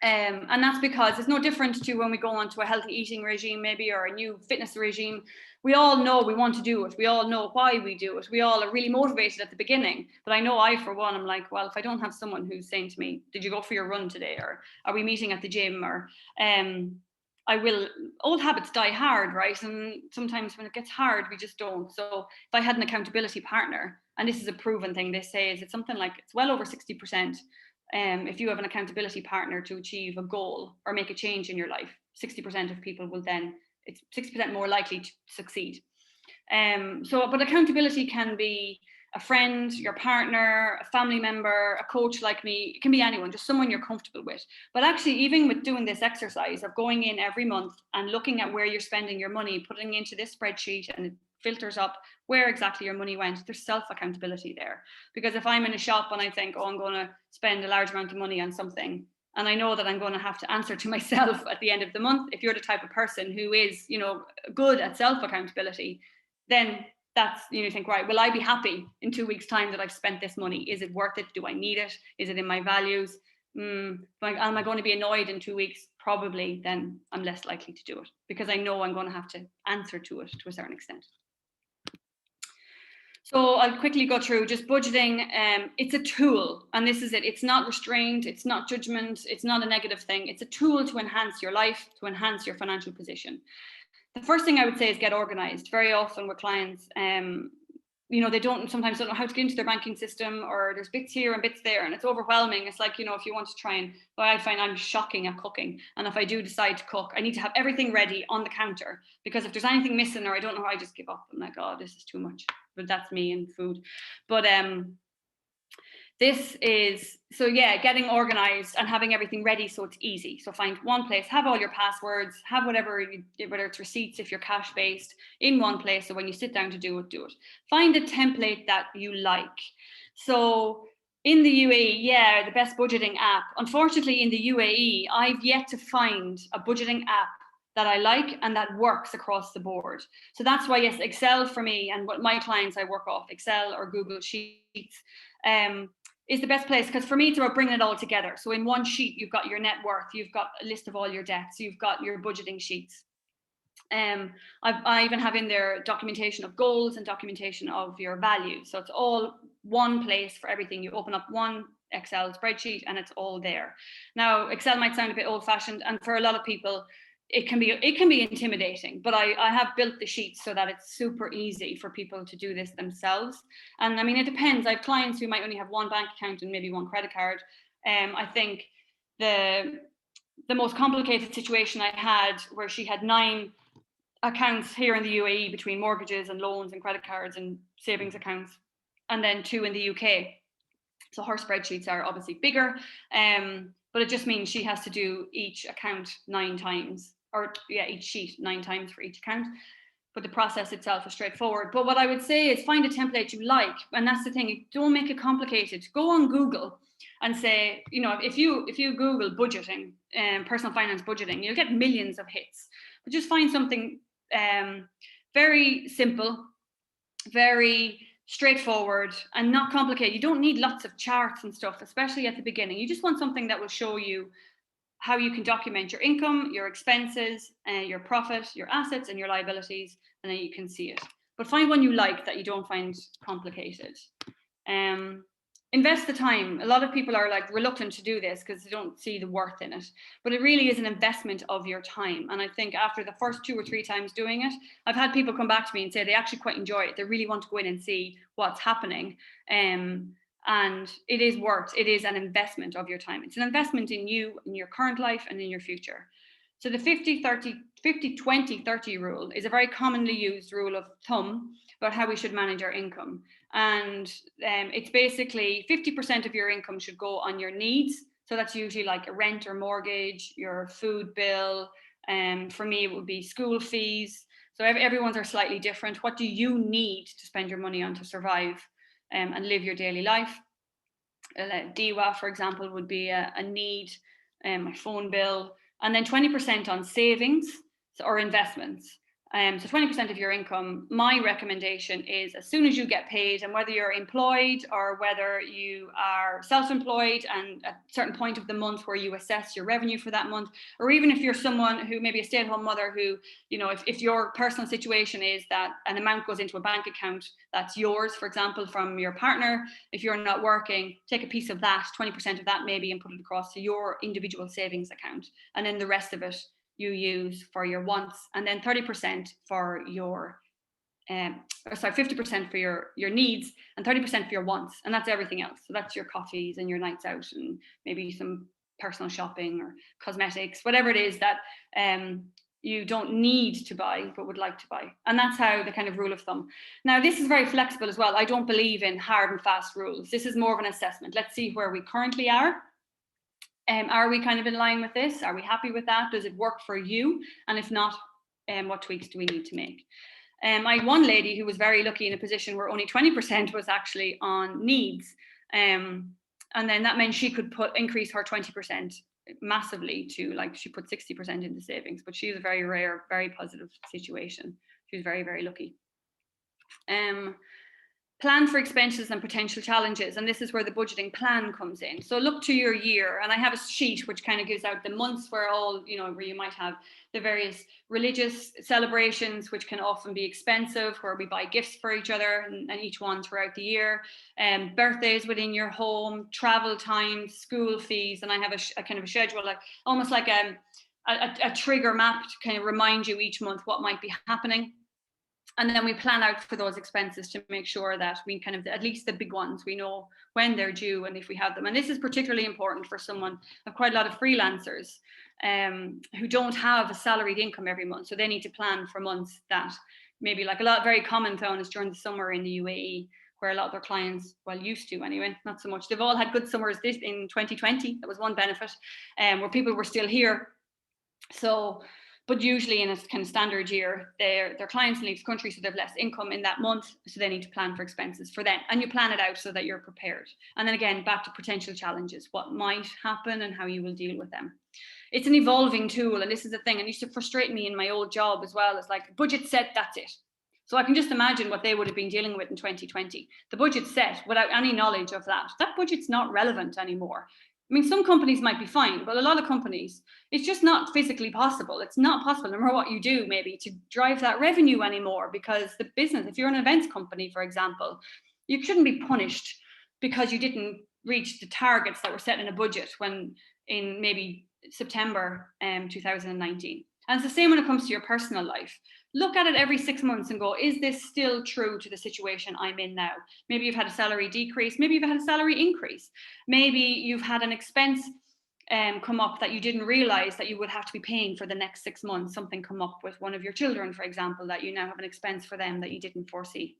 and that's because it's no different to when we go on to a healthy eating regime maybe, or a new fitness regime. We all know we want to do it. We all know why we do it. We all are really motivated at the beginning. But I know for one, I'm like, well, if I don't have someone who's saying to me, did you go for your run today? Or are we meeting at the gym? Or old habits die hard, right? And sometimes when it gets hard, we just don't. So if I had an accountability partner, and this is a proven thing, they say it's something like it's well over 60%. If you have an accountability partner to achieve a goal or make a change in your life, 60% of people will then, it's 60% more likely to succeed. But accountability can be a friend, your partner, a family member, a coach like me. It can be anyone, just someone you're comfortable with. But actually, even with doing this exercise of going in every month and looking at where you're spending your money, putting into this spreadsheet, and it filters up where exactly your money went, there's self-accountability there. Because if I'm in a shop and I think, oh, I'm going to spend a large amount of money on something, and I know that I'm going to have to answer to myself at the end of the month, if you're the type of person who is, good at self-accountability, then that's, you think, right, will I be happy in 2 weeks' time that I've spent this money? Is it worth it? Do I need it? Is it in my values? Am I going to be annoyed in 2 weeks? Probably. Then I'm less likely to do it, because I know I'm going to have to answer to it to a certain extent. So I'll quickly go through just budgeting. It's a tool, and this is it. It's not restraint. It's not judgment. It's not a negative thing. It's a tool to enhance your life, to enhance your financial position. The first thing I would say is get organized. Very often with clients, they sometimes don't know how to get into their banking system, or there's bits here and bits there, and it's overwhelming. It's like, if you want to try and, I find I'm shocking at cooking. And if I do decide to cook, I need to have everything ready on the counter, because if there's anything missing or I don't know, I just give up. I'm like, oh, this is too much. But that's me and food. But this is, getting organized and having everything ready so it's easy. So find one place, have all your passwords, have whether it's receipts if you're cash based, in one place. So when you sit down to do it. Find a template that you like. So in the UAE, the best budgeting app. Unfortunately, in the UAE, I've yet to find a budgeting app that I like and that works across the board. So that's why, yes, Excel for me, and what my clients I work off, Excel or Google Sheets, is the best place, because for me it's about bringing it all together. So in one sheet, you've got your net worth, you've got a list of all your debts, you've got your budgeting sheets. I even have in there documentation of goals and documentation of your values. So it's all one place for everything. You open up one Excel spreadsheet and it's all there. Now, Excel might sound a bit old-fashioned, and for a lot of people, it can be intimidating, but I have built the sheets so that it's super easy for people to do this themselves. And I mean, it depends. I have clients who might only have one bank account and maybe one credit card. I think the most complicated situation I had, where she had 9 accounts here in the UAE between mortgages and loans and credit cards and savings accounts, and then 2 in the UK. So her spreadsheets are obviously bigger, but it just means she has to do each account 9 times, each sheet 9 times for each account. But the process itself is straightforward. But what I would say is find a template you like, and that's the thing. Don't make it complicated. Go on Google and say, if you Google budgeting, personal finance budgeting, you'll get millions of hits. But just find something very simple, very straightforward, and not complicated. You don't need lots of charts and stuff, especially at the beginning. You just want something that will show you how you can document your income, your expenses, your profit, your assets, and your liabilities, and then you can see it. But find one you like that you don't find complicated. Invest the time. A lot of people are like reluctant to do this because they don't see the worth in it, but it really is an investment of your time. And I think after the first 2 or 3 times doing it, I've had people come back to me and say they actually quite enjoy it. They really want to go in and see what's happening. And it is an investment of your time. It's an investment in you, in your current life, and in your future. So the 50-20-30 rule is a very commonly used rule of thumb about how we should manage our income. And it's basically 50% of your income should go on your needs. So that's usually like a rent or mortgage, your food bill. For me, it would be school fees. So everyone's are slightly different. What do you need to spend your money on to survive and live your daily life? DWA, for example, would be a need, my phone bill, and then 20% on savings or investments. So 20% of your income, my recommendation is as soon as you get paid, and whether you're employed or whether you are self-employed, and at a certain point of the month where you assess your revenue for that month, or even if you're someone who maybe a stay-at-home mother who, you know, if your personal situation is that an amount goes into a bank account that's yours, for example, from your partner, if you're not working, take a piece of that, 20% of that maybe, and put it across to your individual savings account. And then the rest of it you use for your wants, and then 30% for your 50% for your needs, and 30% for your wants, and that's everything else. So that's your coffees and your nights out, and maybe some personal shopping or cosmetics, whatever it is that you don't need to buy but would like to buy. And that's how the kind of rule of thumb. Now, this is very flexible as well. I don't believe in hard and fast rules. This is more of an assessment. Let's see where we currently are. Are we kind of in line with this? Are we happy with that? Does it work for you? And if not, what tweaks do we need to make? I had one lady who was very lucky in a position where only 20% was actually on needs. And then that meant she could increase her 20% massively to, like, she put 60% into savings, but she was a very rare, very positive situation. She was very, very lucky. Plan for expenses and potential challenges, and this is where the budgeting plan comes in. So look to your year, and I have a sheet which kind of gives out the months where all, you know, where you might have the various religious celebrations, which can often be expensive, where we buy gifts for each other and each one throughout the year, birthdays within your home, travel times, school fees, and I have a kind of a schedule, like almost like a trigger map to kind of remind you each month what might be happening. And then we plan out for those expenses to make sure that we kind of, at least the big ones, we know when they're due and if we have them. And this is particularly important for someone, of quite a lot of freelancers who don't have a salaried income every month. So they need to plan for months that maybe, like a lot, very common thing is during the summer in the UAE, where a lot of their clients, well, used to anyway, not so much. They've all had good summers in 2020. That was one benefit, where people were still here. So, but usually in a kind of standard year, their clients leave the country, so they have less income in that month, so they need to plan for expenses for them. And you plan it out so that you're prepared. And then again, back to potential challenges, what might happen and how you will deal with them. It's an evolving tool, and this is the thing, and it used to frustrate me in my old job as well. It's like, budget set, that's it. So I can just imagine what they would have been dealing with in 2020. The budget set without any knowledge of that. That budget's not relevant anymore. I mean, some companies might be fine, but a lot of companies, it's just not physically possible. It's not possible, no matter what you do, maybe, to drive that revenue anymore, because the business, if you're an events company, for example, you shouldn't be punished because you didn't reach the targets that were set in a budget when in maybe September 2019. And it's the same when it comes to your personal life. Look at it every 6 months and go, is this still true to the situation I'm in now? Maybe you've had a salary decrease. Maybe you've had a salary increase. Maybe you've had an expense come up that you didn't realize that you would have to be paying for the next 6 months. Something come up with one of your children, for example, that you now have an expense for them that you didn't foresee.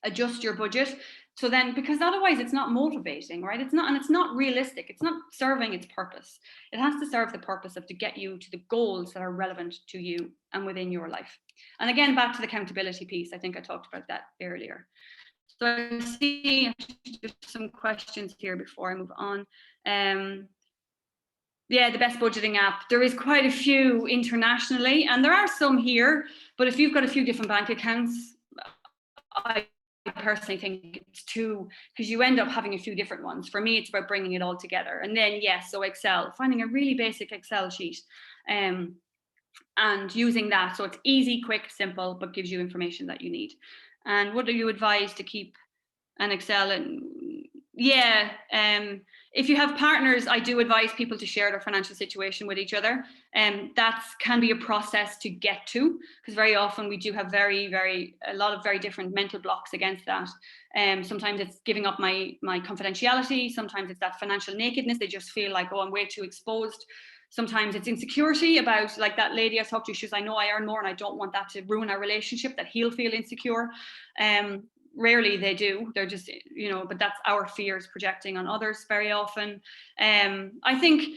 Adjust your budget. So then, because otherwise it's not motivating, right? It's not, and it's not realistic. It's not serving its purpose. It has to serve the purpose of to get you to the goals that are relevant to you and within your life. And again, back to the accountability piece, I think I talked about that earlier. So I see some questions here before I move on. Yeah, the best budgeting app. There is quite a few internationally, and there are some here, but if you've got a few different bank accounts, I personally think it's too, because you end up having a few different ones. For me, it's about bringing it all together. And then, yes, so Excel, finding a really basic Excel sheet and using that. So it's easy, quick, simple, but gives you information that you need. And what do you advise to keep an Excel? And yeah, if you have partners, I do advise people to share their financial situation with each other. And that can be a process to get to, because very often we do have a lot of very different mental blocks against that. Sometimes it's giving up my confidentiality. Sometimes it's that financial nakedness. They just feel like, oh, I'm way too exposed. Sometimes it's insecurity about, like that lady I talked to, she says, I know I earn more and I don't want that to ruin our relationship, that he'll feel insecure. Rarely they do. They're just, but that's our fears projecting on others very often. I think,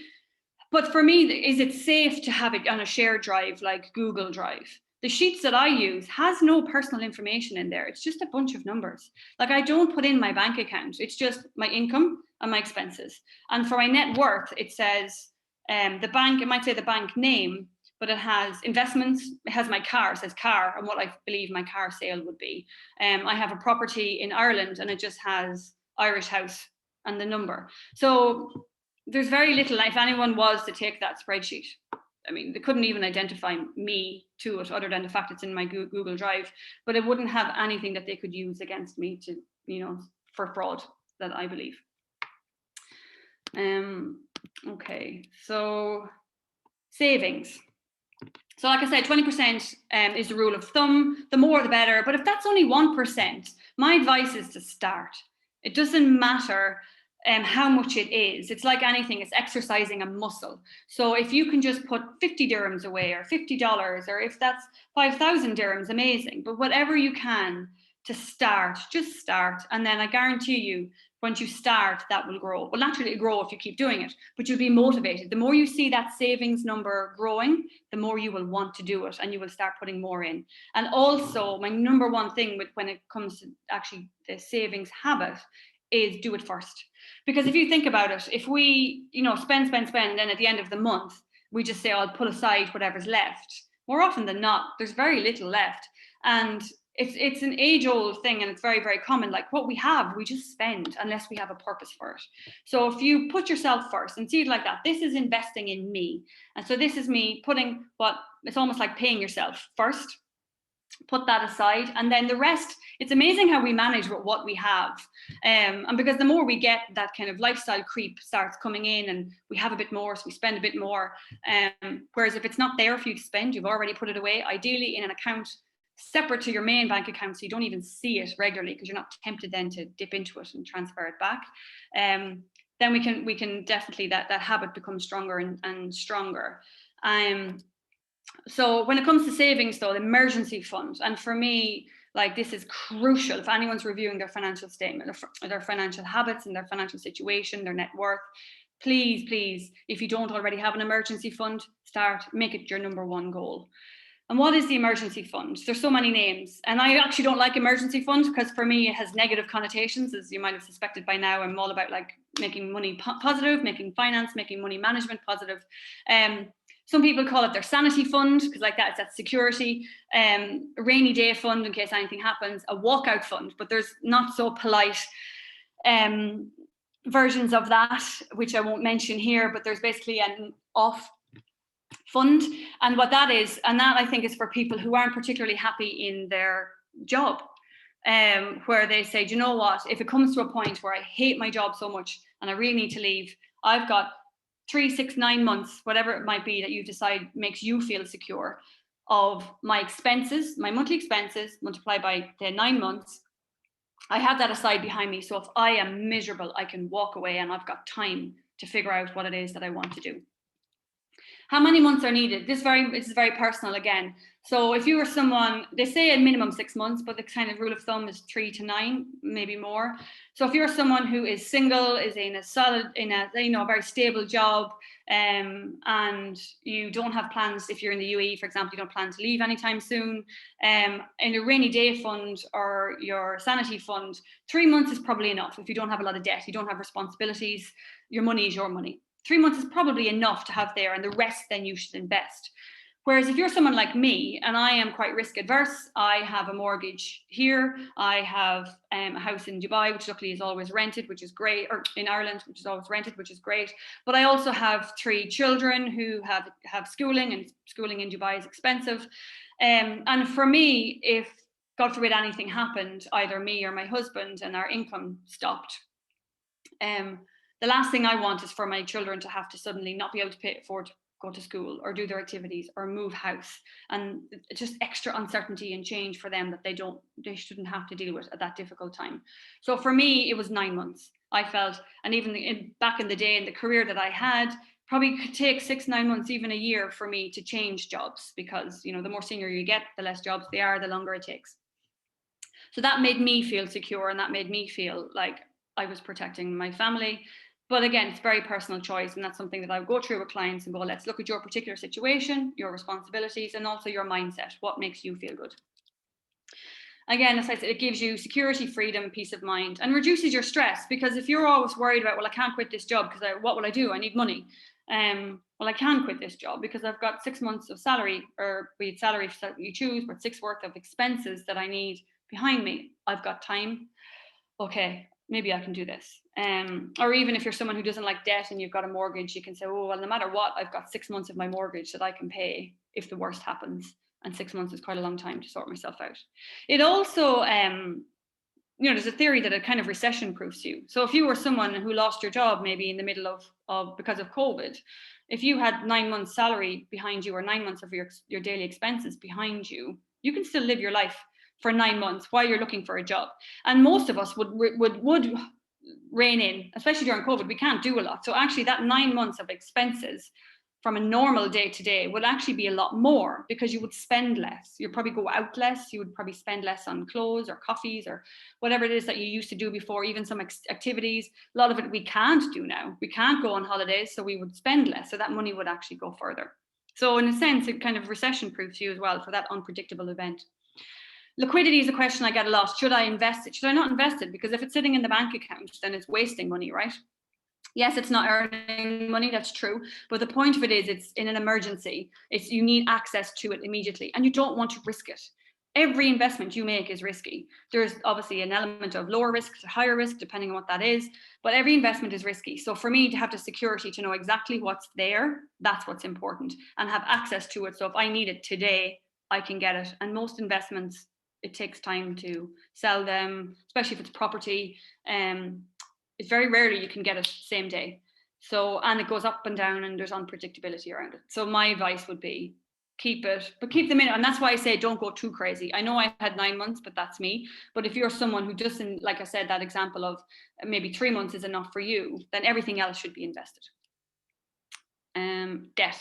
but for me, is it safe to have it on a shared drive like Google Drive? The sheets that I use has no personal information in there. It's just a bunch of numbers. Like, I don't put in my bank account. It's just my income and my expenses. And for my net worth, it says the bank, it might say the bank name, but it has investments, it has my car, it says car, and what I believe my car sale would be. I have a property in Ireland and it just has Irish house and the number. So there's very little, if anyone was to take that spreadsheet, I mean, they couldn't even identify me to it other than the fact it's in my Google Drive, but it wouldn't have anything that they could use against me to, for fraud, that I believe. Okay, so savings. So like I said, 20% is the rule of thumb. The more, the better. But if that's only 1%, my advice is to start. It doesn't matter how much it is. It's like anything, it's exercising a muscle. So if you can just put 50 dirhams away or $50, or if that's 5,000 dirhams, amazing. But whatever you can to start, just start. And then I guarantee you, once you start, that will grow. Well, naturally it'll grow if you keep doing it, but you'll be motivated. The more you see that savings number growing, the more you will want to do it and you will start putting more in. And also, my number one thing when it comes to actually the savings habit is do it first. Because if you think about it, if we, spend, and then at the end of the month, we just say, I'll put aside whatever's left. More often than not, there's very little left. And it's an age-old thing, and it's very, very common. Like, what we have, we just spend unless we have a purpose for it. So if you put yourself first and see it like that, this is investing in me. And so this is me putting it's almost like paying yourself first. Put that aside, and then the rest, it's amazing how we manage with what we have. And because the more we get, that kind of lifestyle creep starts coming in, and we have a bit more, so we spend a bit more. Whereas if it's not there for you to spend, you've already put it away, ideally in an account separate to your main bank account, so you don't even see it regularly, because you're not tempted then to dip into it and transfer it back. Then we can definitely, that habit becomes stronger and stronger. So when it comes to savings, though, the emergency fund, and for me, like, this is crucial if anyone's reviewing their financial statement, their financial habits and their financial situation, their net worth. Please, if you don't already have an emergency fund, make it your number one goal. And what is the emergency fund? There's so many names, and I actually don't like emergency fund, because for me it has negative connotations, as you might have suspected by now. I'm all about like making money positive, making finance, making money management positive. Some people call it their sanity fund, because like that's that security. A rainy day fund in case anything happens. A walkout fund, but there's not so polite versions of that, which I won't mention here. But there's basically an off fund, and what that is, and that I think is for people who aren't particularly happy in their job, where they say, do you know what, if it comes to a point where I hate my job so much and I really need to leave, I've got 3, 6, 9 months, whatever it might be that you decide makes you feel secure, of my expenses, my monthly expenses multiplied by the 9 months. I have that aside behind me, so if I am miserable, I can walk away and I've got time to figure out what it is that I want to do. How many months are needed? This is very personal again. So if you were someone, they say a minimum 6 months, but the kind of rule of thumb is 3 to 9, maybe more. So if you're someone who is single, is in a very stable job, and you don't have plans, if you're in the UAE, for example, you don't plan to leave anytime soon, in a rainy day fund or your sanity fund, 3 months is probably enough. If you don't have a lot of debt, you don't have responsibilities, your money is your money. 3 months is probably enough to have there, and the rest then you should invest. Whereas if you're someone like me, and I am quite risk adverse, I have a mortgage here, I have a house in Dubai, which luckily is always rented, which is great, or in Ireland, which is always rented, which is great. But I also have 3 children who have schooling, and schooling in Dubai is expensive. And for me, if God forbid anything happened, either me or my husband, and our income stopped, the last thing I want is for my children to have to suddenly not be able to afford to go to school or do their activities or move house, and it's just extra uncertainty and change for them that they shouldn't have to deal with at that difficult time. So for me, it was 9 months. I felt, and even back in the day in the career that I had, probably could take 6-9 months, even a year, for me to change jobs, because the more senior you get, the less jobs they are, the longer it takes. So that made me feel secure, and that made me feel like I was protecting my family. But again, it's very personal choice, and that's something that I would go through with clients and go, let's look at your particular situation, your responsibilities, and also your mindset. What makes you feel good? Again, as I said, it gives you security, freedom, peace of mind, and reduces your stress. Because if you're always worried about, well, I can't quit this job because what will I do? I need money. Well, I can quit this job because I've got 6 months of salary, or be it salary that you choose, but 6 worth of expenses that I need behind me. I've got time. Okay, maybe I can do this. Or even if you're someone who doesn't like debt and you've got a mortgage, you can say, oh, well, no matter what, I've got 6 months of my mortgage that I can pay if the worst happens. And 6 months is quite a long time to sort myself out. It also, there's a theory that it kind of recession proofs you. So if you were someone who lost your job maybe in the middle of because of COVID, if you had 9 months salary behind you, or 9 months of your daily expenses behind you, you can still live your life for 9 months while you're looking for a job. And most of us would rein in, especially during COVID. We can't do a lot. So actually that 9 months of expenses from a normal day to day would actually be a lot more, because you would spend less. You'd probably go out less. You would probably spend less on clothes or coffees or whatever it is that you used to do before, even some activities. A lot of it we can't do now. We can't go on holidays, so we would spend less. So that money would actually go further. So in a sense, it kind of recession proofs you as well for that unpredictable event. Liquidity is a question I get a lot. Should I invest it? Should I not invest it? Because if it's sitting in the bank account, then it's wasting money, right? Yes, it's not earning money, that's true. But the point of it is, it's in an emergency. You need access to it immediately, and you don't want to risk it. Every investment you make is risky. There's obviously an element of lower risk to higher risk, depending on what that is, but every investment is risky. So for me to have the security to know exactly what's there, that's what's important, and have access to it. So if I need it today, I can get it. And most investments, it takes time to sell them, especially if it's property. It's very rarely you can get it same day. So, and it goes up and down, and there's unpredictability around it. So my advice would be keep it, but keep them in. And that's why I say don't go too crazy. I know I had 9 months, but that's me. But if you're someone who doesn't, like I said, that example of maybe 3 months is enough for you, then everything else should be invested. Debt.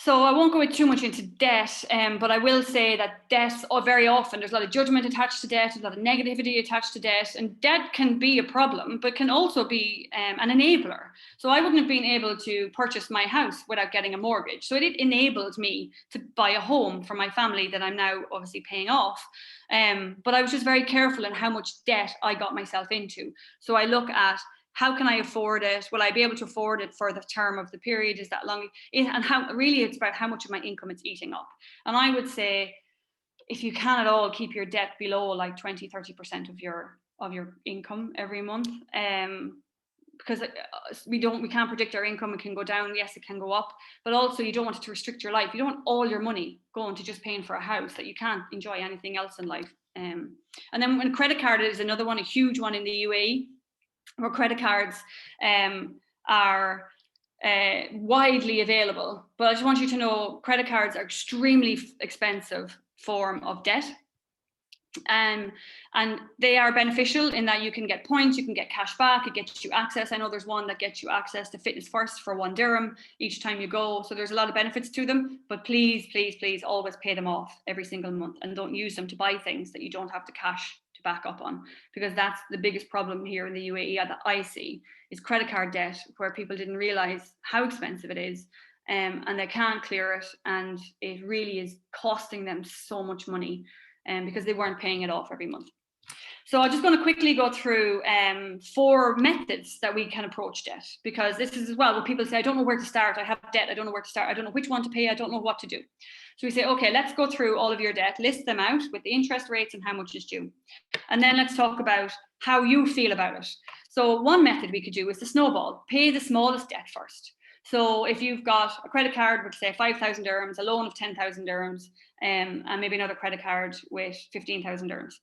So I won't go too much into debt, but I will say that debt, very often, there's a lot of judgment attached to debt, a lot of negativity attached to debt, and debt can be a problem, but can also be an enabler. So I wouldn't have been able to purchase my house without getting a mortgage. So it enabled me to buy a home for my family that I'm now obviously paying off. But I was just very careful in how much debt I got myself into. So I look at, how can I afford it? Will I be able to afford it for the term of the period? Is that long? And how really it's about how much of my income it's eating up. And I would say, if you can at all, keep your debt below like 20-30% of your income every month. Because we can't predict our income. It can go down. Yes, it can go up. But also you don't want it to restrict your life. You don't want all your money going to just paying for a house that you can't enjoy anything else in life. And then when credit card is another one, a huge one in the UAE, where credit cards are widely available. But I just want you to know, credit cards are extremely expensive form of debt. And they are beneficial in that you can get points, you can get cash back, it gets you access. I know there's one that gets you access to Fitness First for 1 dirham each time you go. So there's a lot of benefits to them, but please, please, please always pay them off every single month, and don't use them to buy things that you don't have the cash to back up on, because that's the biggest problem here in the UAE that I see, is credit card debt, where people didn't realize how expensive it is, and they can't clear it, and it really is costing them so much money, because they weren't paying it off every month. So I'm just going to quickly go through 4 methods that we can approach debt, because this is as well where people say, I don't know where to start. I have debt. I don't know where to start. I don't know which one to pay. I don't know what to do. So we say, okay, let's go through all of your debt, list them out with the interest rates and how much is due. And then let's talk about how you feel about it. So one method we could do is the snowball, pay the smallest debt first. So if you've got a credit card with, say, 5,000 dirhams, a loan of 10,000 dirhams, and maybe another credit card with 15,000 dirhams.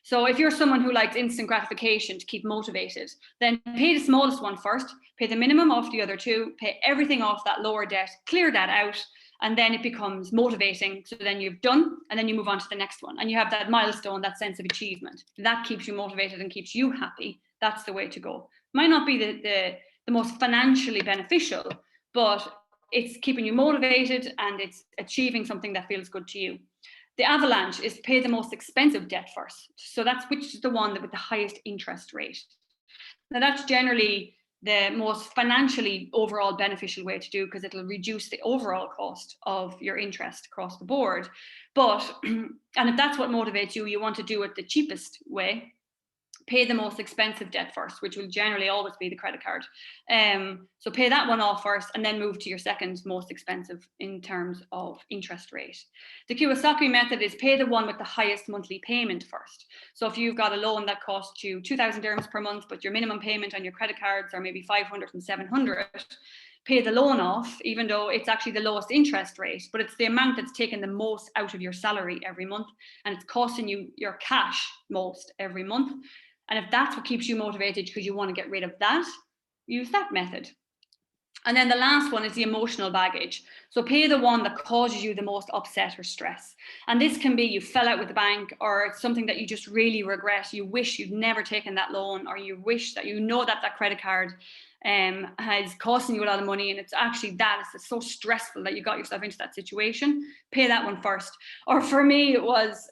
So if you're someone who likes instant gratification to keep motivated, then pay the smallest one first, pay the minimum off the other 2, pay everything off that lower debt, clear that out, and then it becomes motivating. So then you've done, and then you move on to the next one, and you have that milestone, that sense of achievement. That keeps you motivated and keeps you happy. That's the way to go. Might not be the most financially beneficial, but it's keeping you motivated and it's achieving something that feels good to you. The avalanche is pay the most expensive debt first. So that's which is the one with the highest interest rate. Now that's generally the most financially overall beneficial way to do, because it'll reduce the overall cost of your interest across the board. But, and if that's what motivates you, you want to do it the cheapest way, pay the most expensive debt first, which will generally always be the credit card. So pay that one off first and then move to your second most expensive in terms of interest rate. The Kiyosaki method is pay the one with the highest monthly payment first. So if you've got a loan that costs you 2,000 dirhams per month, but your minimum payment on your credit cards are maybe 500 and 700, pay the loan off, even though it's actually the lowest interest rate, but it's the amount that's taken the most out of your salary every month, and it's costing you your cash most every month. And if that's what keeps you motivated because you want to get rid of that, use that method. And then the last one is the emotional baggage. So pay the one that causes you the most upset or stress. And this can be you fell out with the bank, or it's something that you just really regret. You wish you'd never taken that loan, or you wish that you know that credit card has costing you a lot of money, and it's actually that it's so stressful that you got yourself into that situation. Pay that one first. Or for me, it was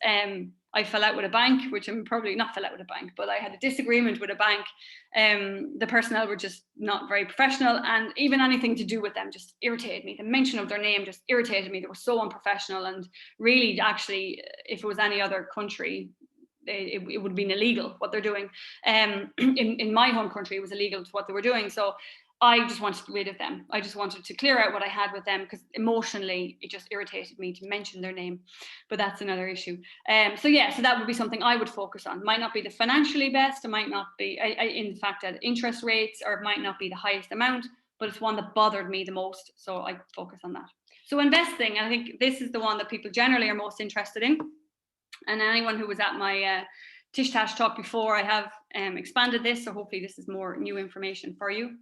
I fell out with a bank, which I'm probably not fell out with a bank, but I had a disagreement with a bank. The personnel were just not very professional, and even anything to do with them just irritated me. The mention of their name just irritated me. They were so unprofessional, and really, actually, if it was any other country, it would have been illegal what they're doing. In my home country, it was illegal to what they were doing. So I just wanted to get rid of them. I just wanted to clear out what I had with them, because emotionally it just irritated me to mention their name. But that's another issue. So that would be something I would focus on. Might not be the financially best. It might not be in fact at interest rates, or it might not be the highest amount, but it's one that bothered me the most. So I focus on that. So investing, I think this is the one that people generally are most interested in. And anyone who was at my Tish Tash talk before, I have expanded this. So hopefully this is more new information for you.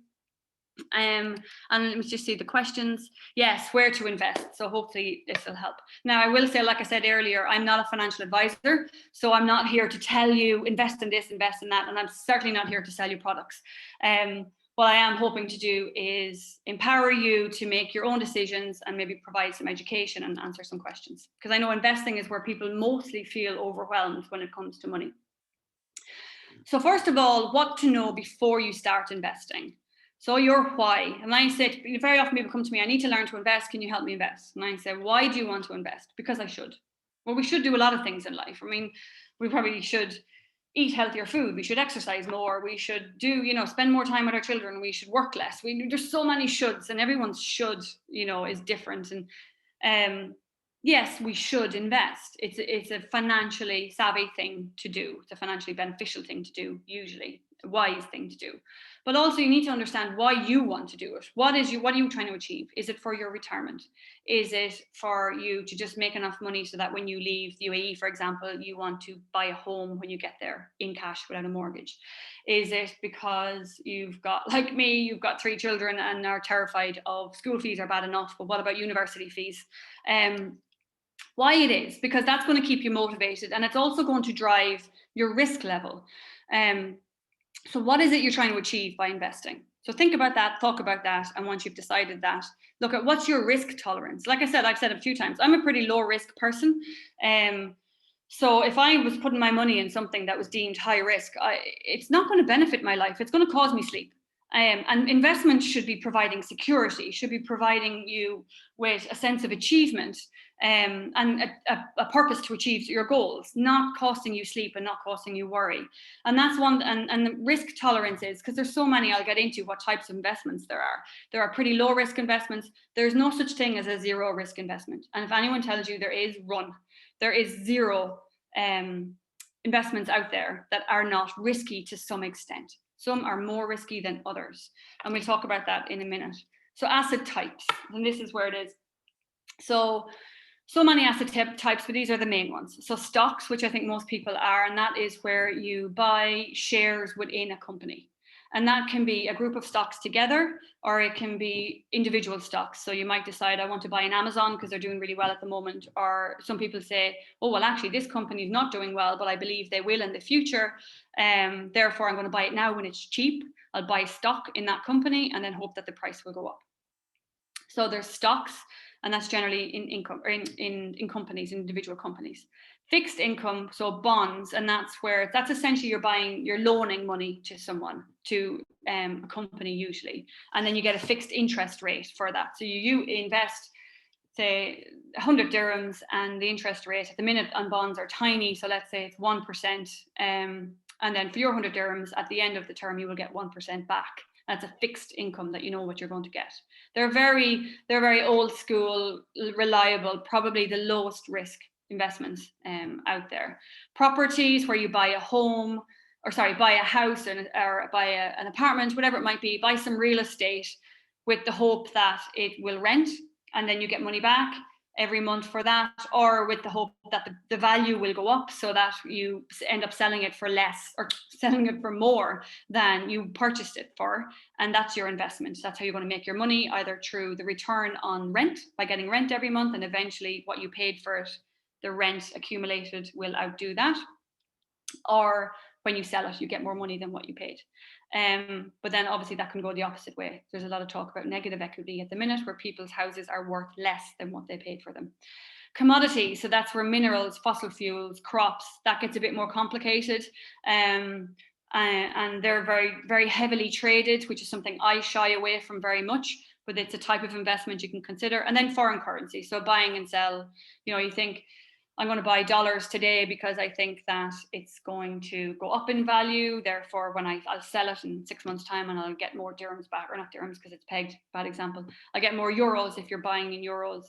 And let me just see the questions. Yes, where to invest. So hopefully this will help. Now, I will say, like I said earlier, I'm not a financial advisor. So I'm not here to tell you invest in this, invest in that. And I'm certainly not here to sell you products. What I am hoping to do is empower you to make your own decisions and maybe provide some education and answer some questions. Because I know investing is where people mostly feel overwhelmed when it comes to money. So first of all, what to know before you start investing. So your why. And I say, very often people come to me, I need to learn to invest. Can you help me invest? And I say, why do you want to invest? Because I should. Well, we should do a lot of things in life. I mean, we probably should eat healthier food, we should exercise more, we should spend more time with our children, we should work less. There's so many shoulds, and everyone's should is different. And yes, we should invest. It's a financially savvy thing to do. It's a financially beneficial thing to do, usually a wise thing to do. But also you need to understand why you want to do it. What are you trying to achieve? Is it for your retirement? Is it for you to just make enough money so that when you leave the UAE, for example, you want to buy a home when you get there in cash without a mortgage? Is it because you've got, like me, you've got 3 children and are terrified of school fees are bad enough, but what about university fees? Why it is, because that's going to keep you motivated, and it's also going to drive your risk level. So what is it you're trying to achieve by investing? So think about that, talk about that, and once you've decided that, look at what's your risk tolerance. Like I said, I've said a few times, I'm a pretty low risk person. So if I was putting my money in something that was deemed high risk, it's not going to benefit my life. It's going to cause me sleep. And investment should be providing security, should be providing you with a sense of achievement, and a purpose to achieve your goals, not costing you sleep and not costing you worry. And that's one, and the risk tolerances, because there's so many, I'll get into what types of investments there are. There are pretty low risk investments. There's no such thing as a zero risk investment. And if anyone tells you there is, run. There is zero investments out there that are not risky to some extent. Some are more risky than others. And we'll talk about that in a minute. So asset types, and this is where it is. So many asset types, but these are the main ones. So stocks, which I think most people are, and that is where you buy shares within a company. And that can be a group of stocks together, or it can be individual stocks. So you might decide, I want to buy an Amazon because they're doing really well at the moment. Or some people say, oh, well, actually, this company is not doing well, but I believe they will in the future. Therefore, I'm going to buy it now when it's cheap. I'll buy stock in that company and then hope that the price will go up. So there's stocks, and that's generally in income, or in companies, individual companies. Fixed income, so bonds, and that's essentially you're loaning money to someone, to a company usually, and then you get a fixed interest rate for that. So you invest, say, 100 dirhams, and the interest rate at the minute on bonds are tiny, so let's say it's 1%, and then for your 100 dirhams at the end of the term you will get 1% back. That's a fixed income that you know what you're going to get. They're very old school, reliable, probably the lowest risk investments out there. Properties, where you buy a home, buy a house, or buy an apartment, whatever it might be, buy some real estate with the hope that it will rent and then you get money back every month for that, or with the hope that the value will go up so that you end up selling it for less or selling it for more than you purchased it for. And that's your investment. That's how you're going to make your money, either through the return on rent by getting rent every month, and eventually what you paid for it, the rent accumulated will outdo that, or when you sell it, you get more money than what you paid. But then obviously that can go the opposite way. There's a lot of talk about negative equity at the minute, where people's houses are worth less than what they paid for them. Commodities, so that's where minerals, fossil fuels, crops, that gets a bit more complicated. And they're very, very heavily traded, which is something I shy away from very much, but it's a type of investment you can consider. And then foreign currency, so buying and sell, you think, I'm going to buy dollars today because I think that it's going to go up in value. Therefore, when I'll sell it in 6 months' time and I'll get more dirhams back, or not dirhams because it's pegged, bad example. I get more euros if you're buying in euros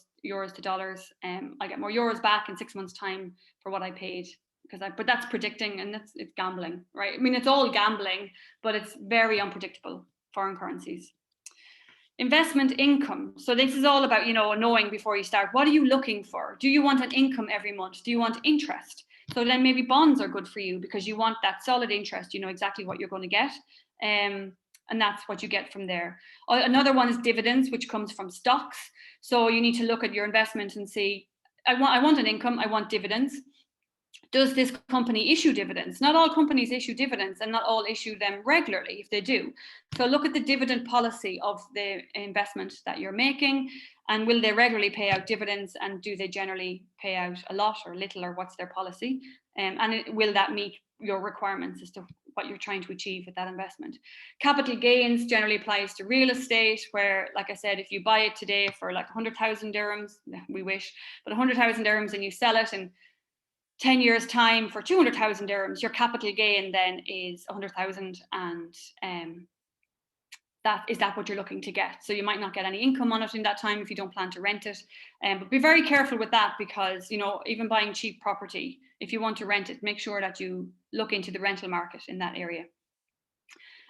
to dollars. I get more euros back in 6 months' time for what I paid. But that's predicting, and it's gambling, right? I mean, it's all gambling, but it's very unpredictable, foreign currencies. Investment income. So this is all about, knowing before you start, what are you looking for? Do you want an income every month? Do you want interest? So then maybe bonds are good for you because you want that solid interest. You know exactly what you're going to get. And that's what you get from there. Another one is dividends, which comes from stocks. So you need to look at your investment and see, I want an income, I want dividends. Does this company issue dividends? Not all companies issue dividends, and not all issue them regularly if they do. So look at the dividend policy of the investment that you're making, and will they regularly pay out dividends, and do they generally pay out a lot or little, or what's their policy? Will that meet your requirements as to what you're trying to achieve with that investment? Capital gains generally applies to real estate, where, like I said, if you buy it today for like 100,000 dirhams, we wish, but 100,000 dirhams, and you sell it in 10 years time for 200,000 dirhams, your capital gain then is 100,000, and that what you're looking to get. So you might not get any income on it in that time if you don't plan to rent it. But be very careful with that, because even buying cheap property, if you want to rent it, make sure that you look into the rental market in that area.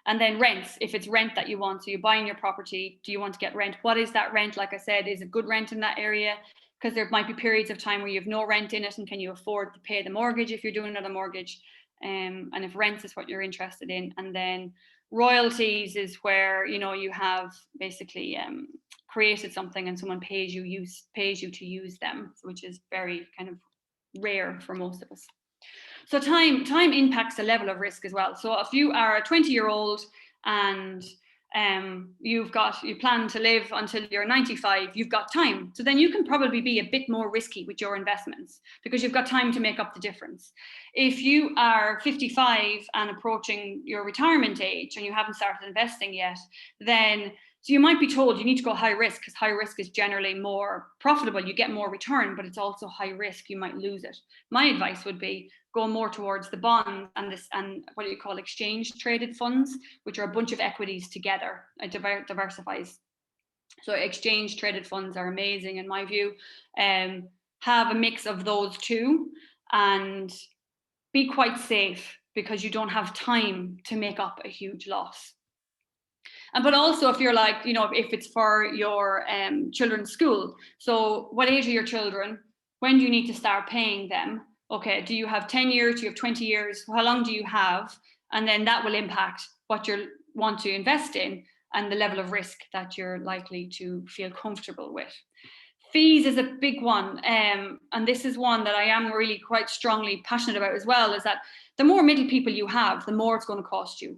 And then rents, if it's rent that you want, so you're buying your property, do you want to get rent? What is that rent? Like I said, is it good rent in that area? Because there might be periods of time where you have no rent in it, and can you afford to pay the mortgage if you're doing another mortgage? And if rents is what you're interested in. And then royalties is where you have basically created something and someone pays you to use them, which is very kind of rare for most of us. So time impacts the level of risk as well. So if you are a 20-year-old and you plan to live until you're 95, you've got time. So then you can probably be a bit more risky with your investments because you've got time to make up the difference. If you are 55 and approaching your retirement age and you haven't started investing yet, then so you might be told you need to go high risk because high risk is generally more profitable. You get more return, but it's also high risk. You might lose it. My advice would be go more towards the bonds and what do you call exchange traded funds, which are a bunch of equities together. It diversifies. So exchange traded funds are amazing in my view. Have a mix of those two and be quite safe because you don't have time to make up a huge loss. But also if you're like, if it's for your children's school, so what age are your children? When do you need to start paying them? Okay, do you have 10 years? Do you have 20 years? How long do you have? And then that will impact what you want to invest in and the level of risk that you're likely to feel comfortable with. Fees is a big one. And this is one that I am really quite strongly passionate about as well, is that the more middle people you have, the more it's going to cost you.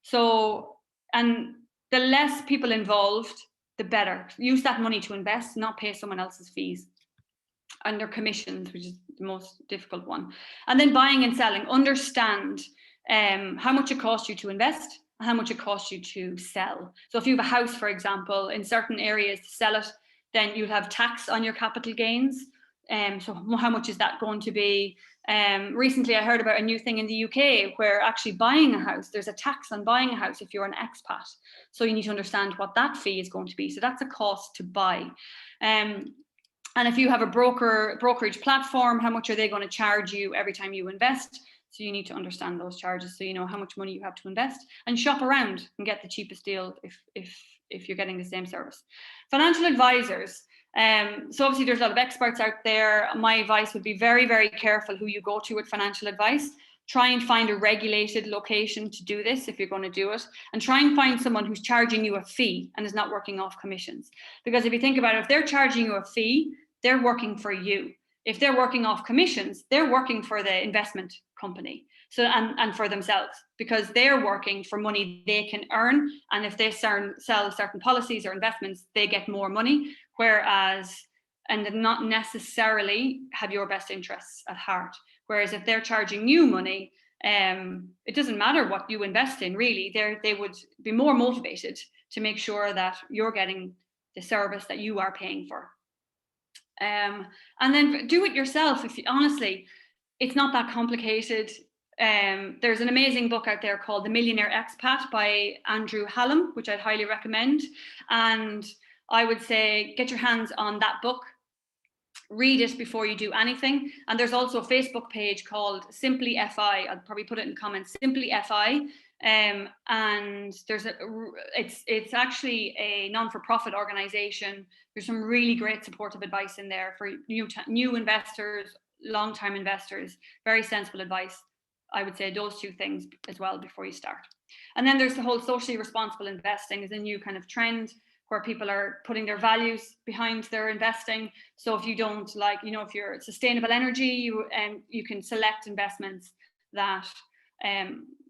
So, and the less people involved, the better. Use that money to invest, not pay someone else's fees and their commissions, which is the most difficult one. And then buying and selling, understand how much it costs you to invest, how much it costs you to sell. So if you have a house, for example, in certain areas to sell it, then you'll have tax on your capital gains. So how much is that going to be? Recently, I heard about a new thing in the UK where actually buying a house, there's a tax on buying a house if you're an expat. So you need to understand what that fee is going to be. So that's a cost to buy. And if you have a brokerage platform, how much are they going to charge you every time you invest? So you need to understand those charges so you know how much money you have to invest and shop around and get the cheapest deal if you're getting the same service. Financial advisors. So obviously there's a lot of experts out there. My advice would be very, very careful who you go to with financial advice. Try and find a regulated location to do this if you're going to do it, and try and find someone who's charging you a fee and is not working off commissions. Because if you think about it, if they're charging you a fee, they're working for you. If they're working off commissions, they're working for the investment company. So and for themselves, because they're working for money they can earn. And if they sell certain policies or investments, they get more money. Whereas, and not necessarily have your best interests at heart. Whereas if they're charging you money, it doesn't matter what you invest in, really. They would be more motivated to make sure that you're getting the service that you are paying for. And then do it yourself. Honestly, it's not that complicated. There's an amazing book out there called The Millionaire Expat by Andrew Hallam, which I'd highly recommend. And I would say get your hands on that book. Read it before you do anything. And there's also a Facebook page called Simply FI. I'll probably put it in the comments. Simply FI. And it's actually a non-for-profit organization. There's some really great supportive advice in there for new investors, long-time investors. Very sensible advice. I would say those two things as well before you start. And then there's the whole socially responsible investing is a new kind of trend where people are putting their values behind their investing. So if you don't if you're sustainable energy, you can select investments that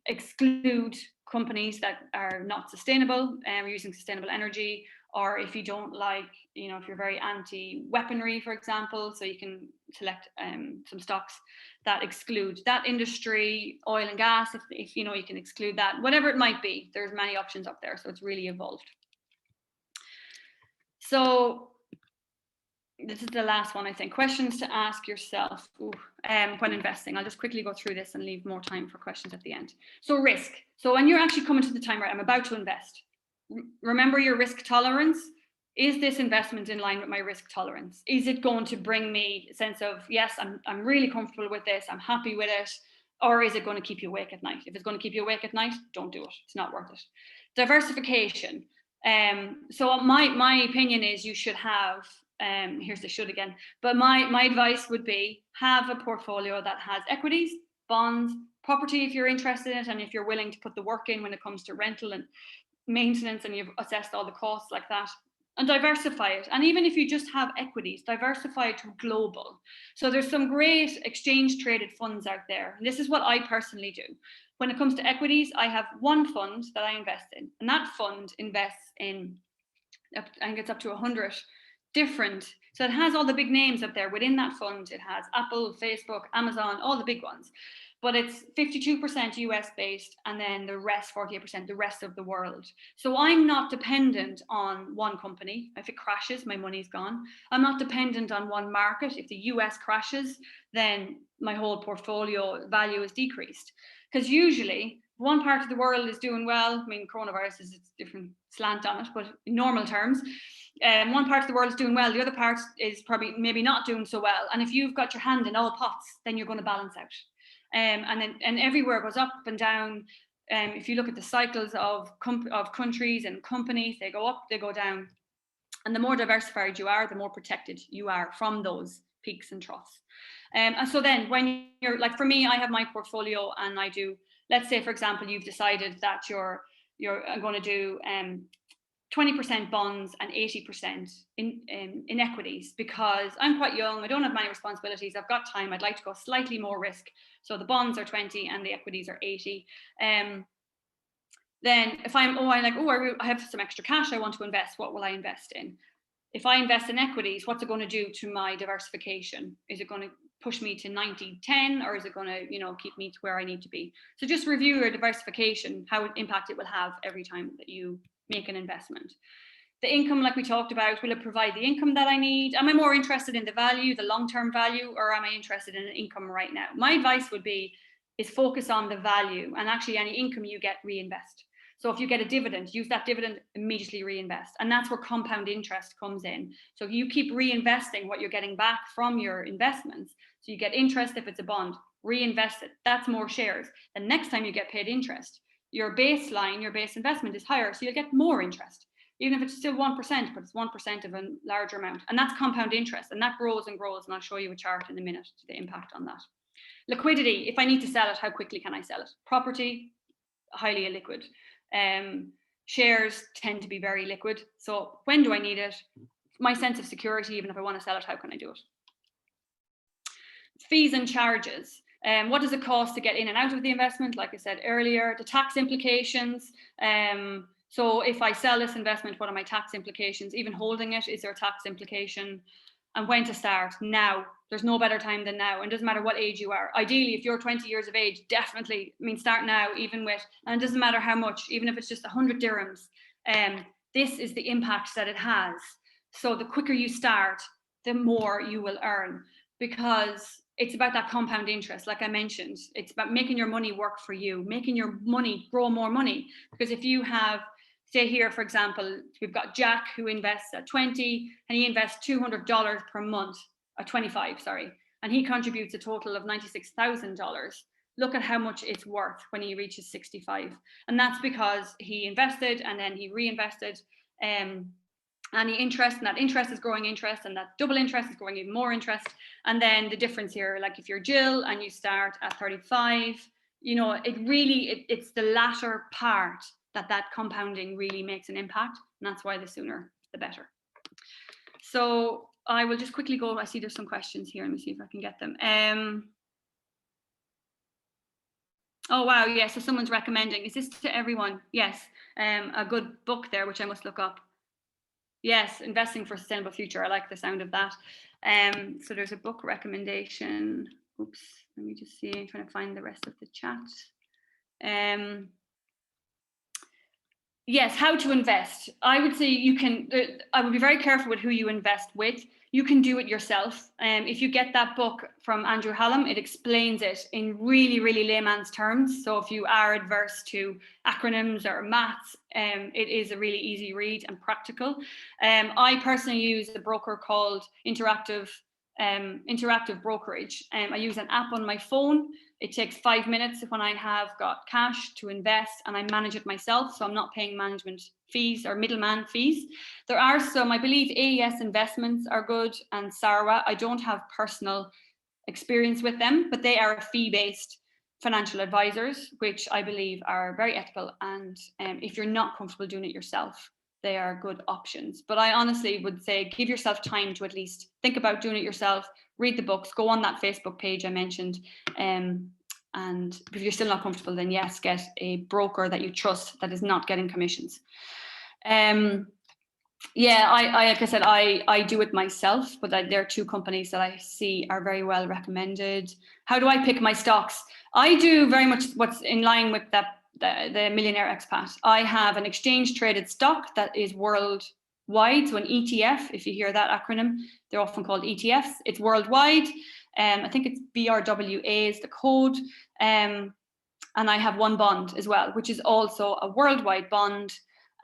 exclude companies that are not sustainable, using sustainable energy. Or if you don't if you're very anti-weaponry, for example, so you can select some stocks that exclude that industry, oil and gas, if you can exclude that, whatever it might be. There's many options up there, so it's really evolved. So this is the last one, I think. Questions to ask yourself when investing. I'll just quickly go through this and leave more time for questions at the end. So risk. So when you're actually coming to the time, right, I'm about to invest. Remember your risk tolerance. Is this investment in line with my risk tolerance? Is it going to bring me a sense of, yes, I'm really comfortable with this, I'm happy with it, or is it going to keep you awake at night? If it's going to keep you awake at night, don't do it. It's not worth it. Diversification. So my opinion is you should have, here's the should again, but my advice would be have a portfolio that has equities, bonds, property if you're interested in it, and if you're willing to put the work in when it comes to rental and maintenance and you've assessed all the costs like that. and diversify it. And even if you just have equities, diversify it to global. So there's some great exchange traded funds out there. And this is what I personally do. When it comes to equities, I have one fund that I invest in, and that fund invests in, I think it's up to 100 different. So it has all the big names up there within that fund. It has Apple, Facebook, Amazon, all the big ones. But it's 52% US based, and then the rest, 48%, the rest of the world. So I'm not dependent on one company. If it crashes, my money's gone. I'm not dependent on one market. If the US crashes, then my whole portfolio value is decreased. Because usually one part of the world is doing well. I mean, coronavirus is a different slant on it, but in normal terms, one part of the world is doing well, the other part is probably maybe not doing so well. And if you've got your hand in all pots, then you're going to balance out. And everywhere goes up and down. If you look at the cycles of countries and companies, they go up, they go down. And the more diversified you are, the more protected you are from those peaks and troughs. And so then when you're like, for me, I have my portfolio and I do, let's say, for example, you've decided that you're going to do 20% bonds and 80% in equities, because I'm quite young, I don't have many responsibilities, I've got time, I'd like to go slightly more risk. So the bonds are 20 and the equities are 80. Then if I have some extra cash I want to invest, what will I invest in? If I invest in equities, what's it going to do to my diversification? Is it going to push me to 90-10, or is it going to, keep me to where I need to be? So just review your diversification, how impact it will have every time that you make an investment. The income, like we talked about, will it provide the income that I need? Am I more interested in the value, the long-term value, or am I interested in an income right now? My advice would be is focus on the value, and actually any income you get, reinvest. So if you get a dividend, use that dividend, immediately reinvest. And that's where compound interest comes in. So you keep reinvesting what you're getting back from your investments. So you get interest if it's a bond, reinvest it. That's more shares. The next time you get paid interest, your baseline, your base investment is higher, so you'll get more interest. Even if it's still 1%, but it's 1% of a larger amount. And that's compound interest, and that grows and grows. And I'll show you a chart in a minute to the impact on that. Liquidity, if I need to sell it, how quickly can I sell it? Property, highly illiquid. Shares tend to be very liquid. So when do I need it? My sense of security, even if I want to sell it, how can I do it? Fees and charges. What does it cost to get in and out of the investment? Like I said earlier, the tax implications. So if I sell this investment, what are my tax implications? Even holding it, is there a tax implication? And when to start? Now. There's no better time than now. And it doesn't matter what age you are. Ideally, if you're 20 years of age, definitely, start now, even with, and it doesn't matter how much, even if it's just 100 dirhams. This is the impact that it has. So the quicker you start, the more you will earn, because it's about that compound interest. Like I mentioned, it's about making your money work for you, making your money grow more money. Because if you have, say here, for example, we've got Jack who invests at 20 and he invests $200 per month, or 25, sorry, and he contributes a total of $96,000. Look at how much it's worth when he reaches 65. And that's because he invested and then he reinvested, and the interest, and that interest is growing interest, and that double interest is growing even more interest. And then the difference here, like if you're Jill and you start at 35, it's the latter part that compounding really makes an impact. And that's why the sooner, the better. So I will just quickly go, I see there's some questions here. Let me see if I can get them. Oh, wow. Yeah. So someone's recommending, is this to everyone? Yes. A good book there, which I must look up. Yes. Investing for a Sustainable Future. I like the sound of that. So there's a book recommendation. Oops. Let me just see. I'm trying to find the rest of the chat. Yes, how to invest. I would say I would be very careful with who you invest with. You can do it yourself. If you get that book from Andrew Hallam, it explains it in really, really layman's terms. So if you are adverse to acronyms or maths, it is a really easy read and practical. I personally use a broker called Interactive Brokerage. I use an app on my phone. It takes 5 minutes when I have got cash to invest, and I manage it myself. So I'm not paying management fees or middleman fees. There are some, I believe AES Investments are good, and Sarwa. I don't have personal experience with them, but they are fee-based financial advisors, which I believe are very ethical. And if you're not comfortable doing it yourself, they are good options. But I honestly would say give yourself time to at least think about doing it yourself, read the books, go on that Facebook page I mentioned. And if you're still not comfortable, then yes, get a broker that you trust that is not getting commissions. Yeah, I like I said, I do it myself, but there are two companies that I see are very well recommended. How do I pick my stocks? I do very much what's in line with the Millionaire Expat. I have an exchange traded stock that is worldwide, so an ETF. If you hear that acronym, they're often called ETFs. It's worldwide. I think it's BRWA is the code. And I have one bond as well, which is also a worldwide bond.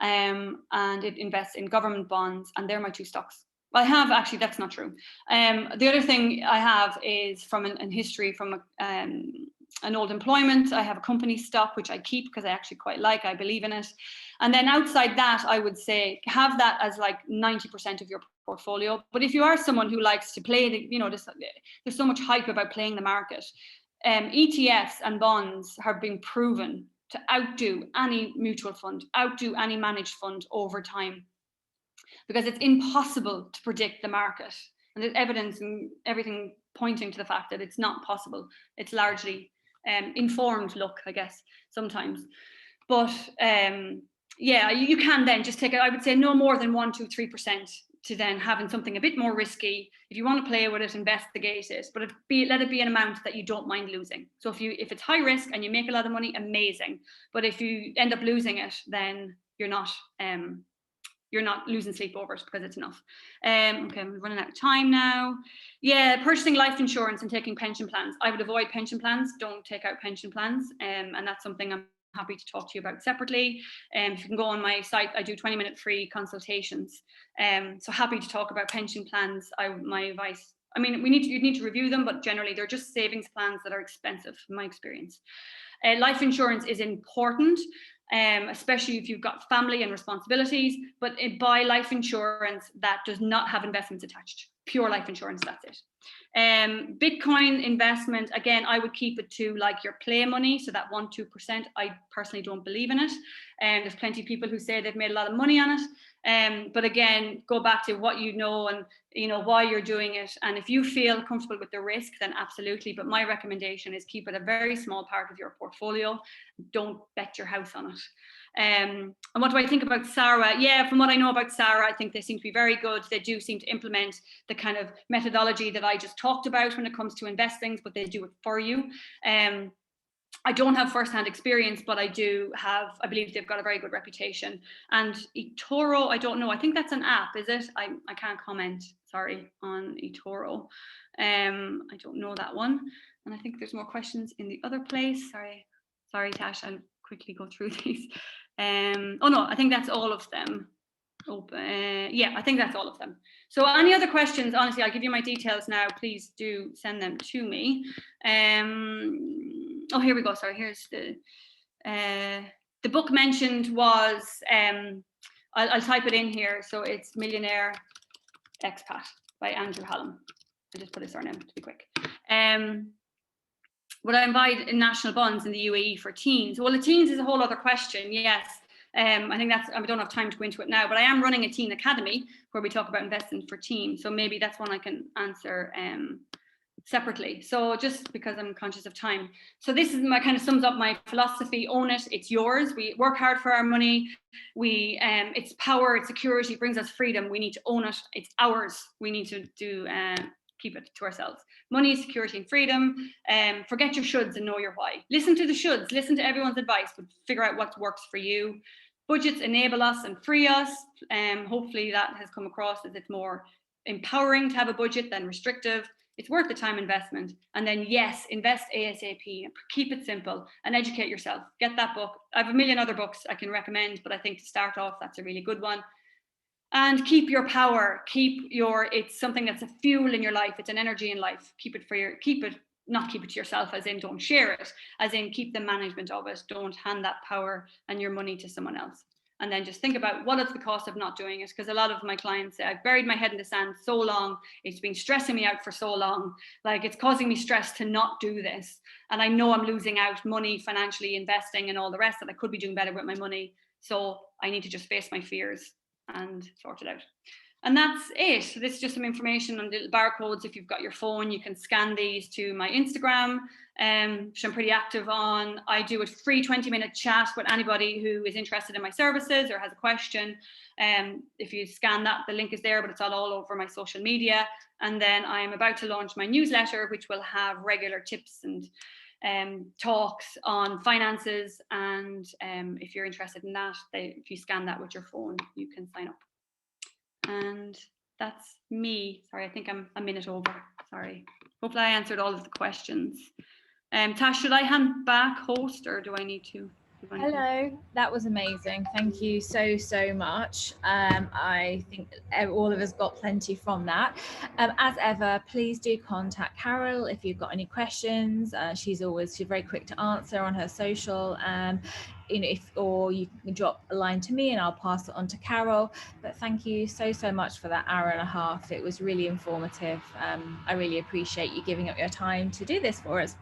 And it invests in government bonds, and they're my two stocks. I have actually, that's not true. The other thing I have is from an history from an old employment. I have a company stock, which I keep because I actually quite like, I believe in it. And then outside that, I would say have that as like 90% of your portfolio. But if you are someone who likes to play, there's so much hype about playing the market. ETFs and bonds have been proven to outdo any mutual fund, outdo any managed fund over time, because it's impossible to predict the market. And there's evidence and everything pointing to the fact that it's not possible. It's largely informed luck, I guess, sometimes. But yeah, you can then just take it, I would say no more than 1, 2, 3% to then having something a bit more risky. If you want to play with it, investigate it, but let it be an amount that you don't mind losing. So if it's high risk and you make a lot of money, amazing. But if you end up losing it, then you're not losing sleep over it because it's enough. Okay, I'm running out of time now. Yeah, purchasing life insurance and taking pension plans. I would avoid pension plans. Don't take out pension plans. And that's something I'm happy to talk to you about separately. If you can go on my site, I do 20-minute free consultations. So happy to talk about pension plans. My advice, I mean, you need to review them, but generally they're just savings plans that are expensive, in my experience. Life insurance is important, especially if you've got family and responsibilities, but buy life insurance that does not have investments attached. Pure life insurance, that's it. Bitcoin investment, again, I would keep it to like your play money, so that 1-2%. I personally don't believe in it. There's plenty of people who say they've made a lot of money on it. But again, go back to what you know and why you're doing it. And if you feel comfortable with the risk, then absolutely. But my recommendation is keep it a very small part of your portfolio. Don't bet your house on it. And what do I think about Sarah? Yeah, from what I know about Sarah, I think they seem to be very good. They do seem to implement the kind of methodology that I just talked about when it comes to investing, but they do it for you. I don't have first-hand experience, but I believe they've got a very good reputation. And eToro, I don't know. I think that's an app, is it? I can't comment, sorry, on eToro. I don't know that one. And I think there's more questions in the other place. Sorry, Tash, I'll quickly go through these. Oh no, I think that's all of them. Yeah, I think that's all of them. So any other questions, honestly, I'll give you my details now. Please do send them to me. Oh, here we go. Sorry, here's the book mentioned was, I'll type it in here. So it's Millionaire Expat by Andrew Hallam. I'll just put his surname to be quick. Would I invite in national bonds in the UAE for teens? Well, the teens is a whole other question. Yes. I think I don't have time to go into it now, but I am running a teen academy where we talk about investing for teens. So maybe that's one I can answer separately. So just because I'm conscious of time. So this is kind of sums up my philosophy. Own it. It's yours. We work hard for our money. It's power, it's security, it brings us freedom. We need to own it. It's ours. We need to keep it to ourselves. Money, security, and freedom. Forget your shoulds and know your why. Listen to the shoulds, listen to everyone's advice, but figure out what works for you. Budgets enable us and free us. Hopefully that has come across as it's more empowering to have a budget than restrictive. It's worth the time investment. And then yes, invest ASAP, keep it simple and educate yourself. Get that book. I have a million other books I can recommend, but I think to start off, that's a really good one. And keep your power, it's something that's a fuel in your life. It's an energy in life. Not keep it to yourself as in don't share it, as in keep the management of it. Don't hand that power and your money to someone else. And then just think about what is the cost of not doing it. Because a lot of my clients say, I've buried my head in the sand so long. It's been stressing me out for so long. Like it's causing me stress to not do this. And I know I'm losing out money, financially investing and all the rest that I could be doing better with my money. So I need to just face my fears. and sort it out. And that's it. So this is just some information on little barcodes. If you've got your phone, you can scan these to my Instagram, which I'm pretty active on. I do a free 20-minute chat with anybody who is interested in my services or has a question. If you scan that, the link is there, but it's all over my social media. And then I'm about to launch my newsletter, which will have regular tips and talks on finances. And if you're interested in that, if you scan that with your phone, you can sign up. And that's me. Sorry, I think I'm a minute over. Sorry. Hopefully I answered all of the questions. Tash, should I hand back host, or do I need to? Hello, that was amazing. Thank you so much. I think all of us got plenty from that. As ever, please do contact Carol if you've got any questions. She's very quick to answer on her social. Or you can drop a line to me and I'll pass it on to Carol. But thank you so much for that hour and a half. It was really informative. I really appreciate you giving up your time to do this for us.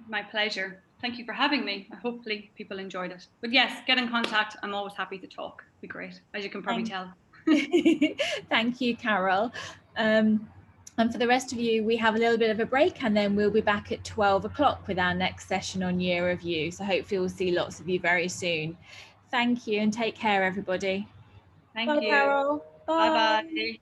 My pleasure. Thank you for having me. Hopefully people enjoyed it. But yes, get in contact. I'm always happy to talk. It'd be great, as you can probably tell. Thank you, Carol. And for the rest of you, we have a little bit of a break and then we'll be back at 12 o'clock with our next session on year review. So hopefully we'll see lots of you very soon. Thank you and take care, everybody. Thank you. Carol. Bye. Bye-bye.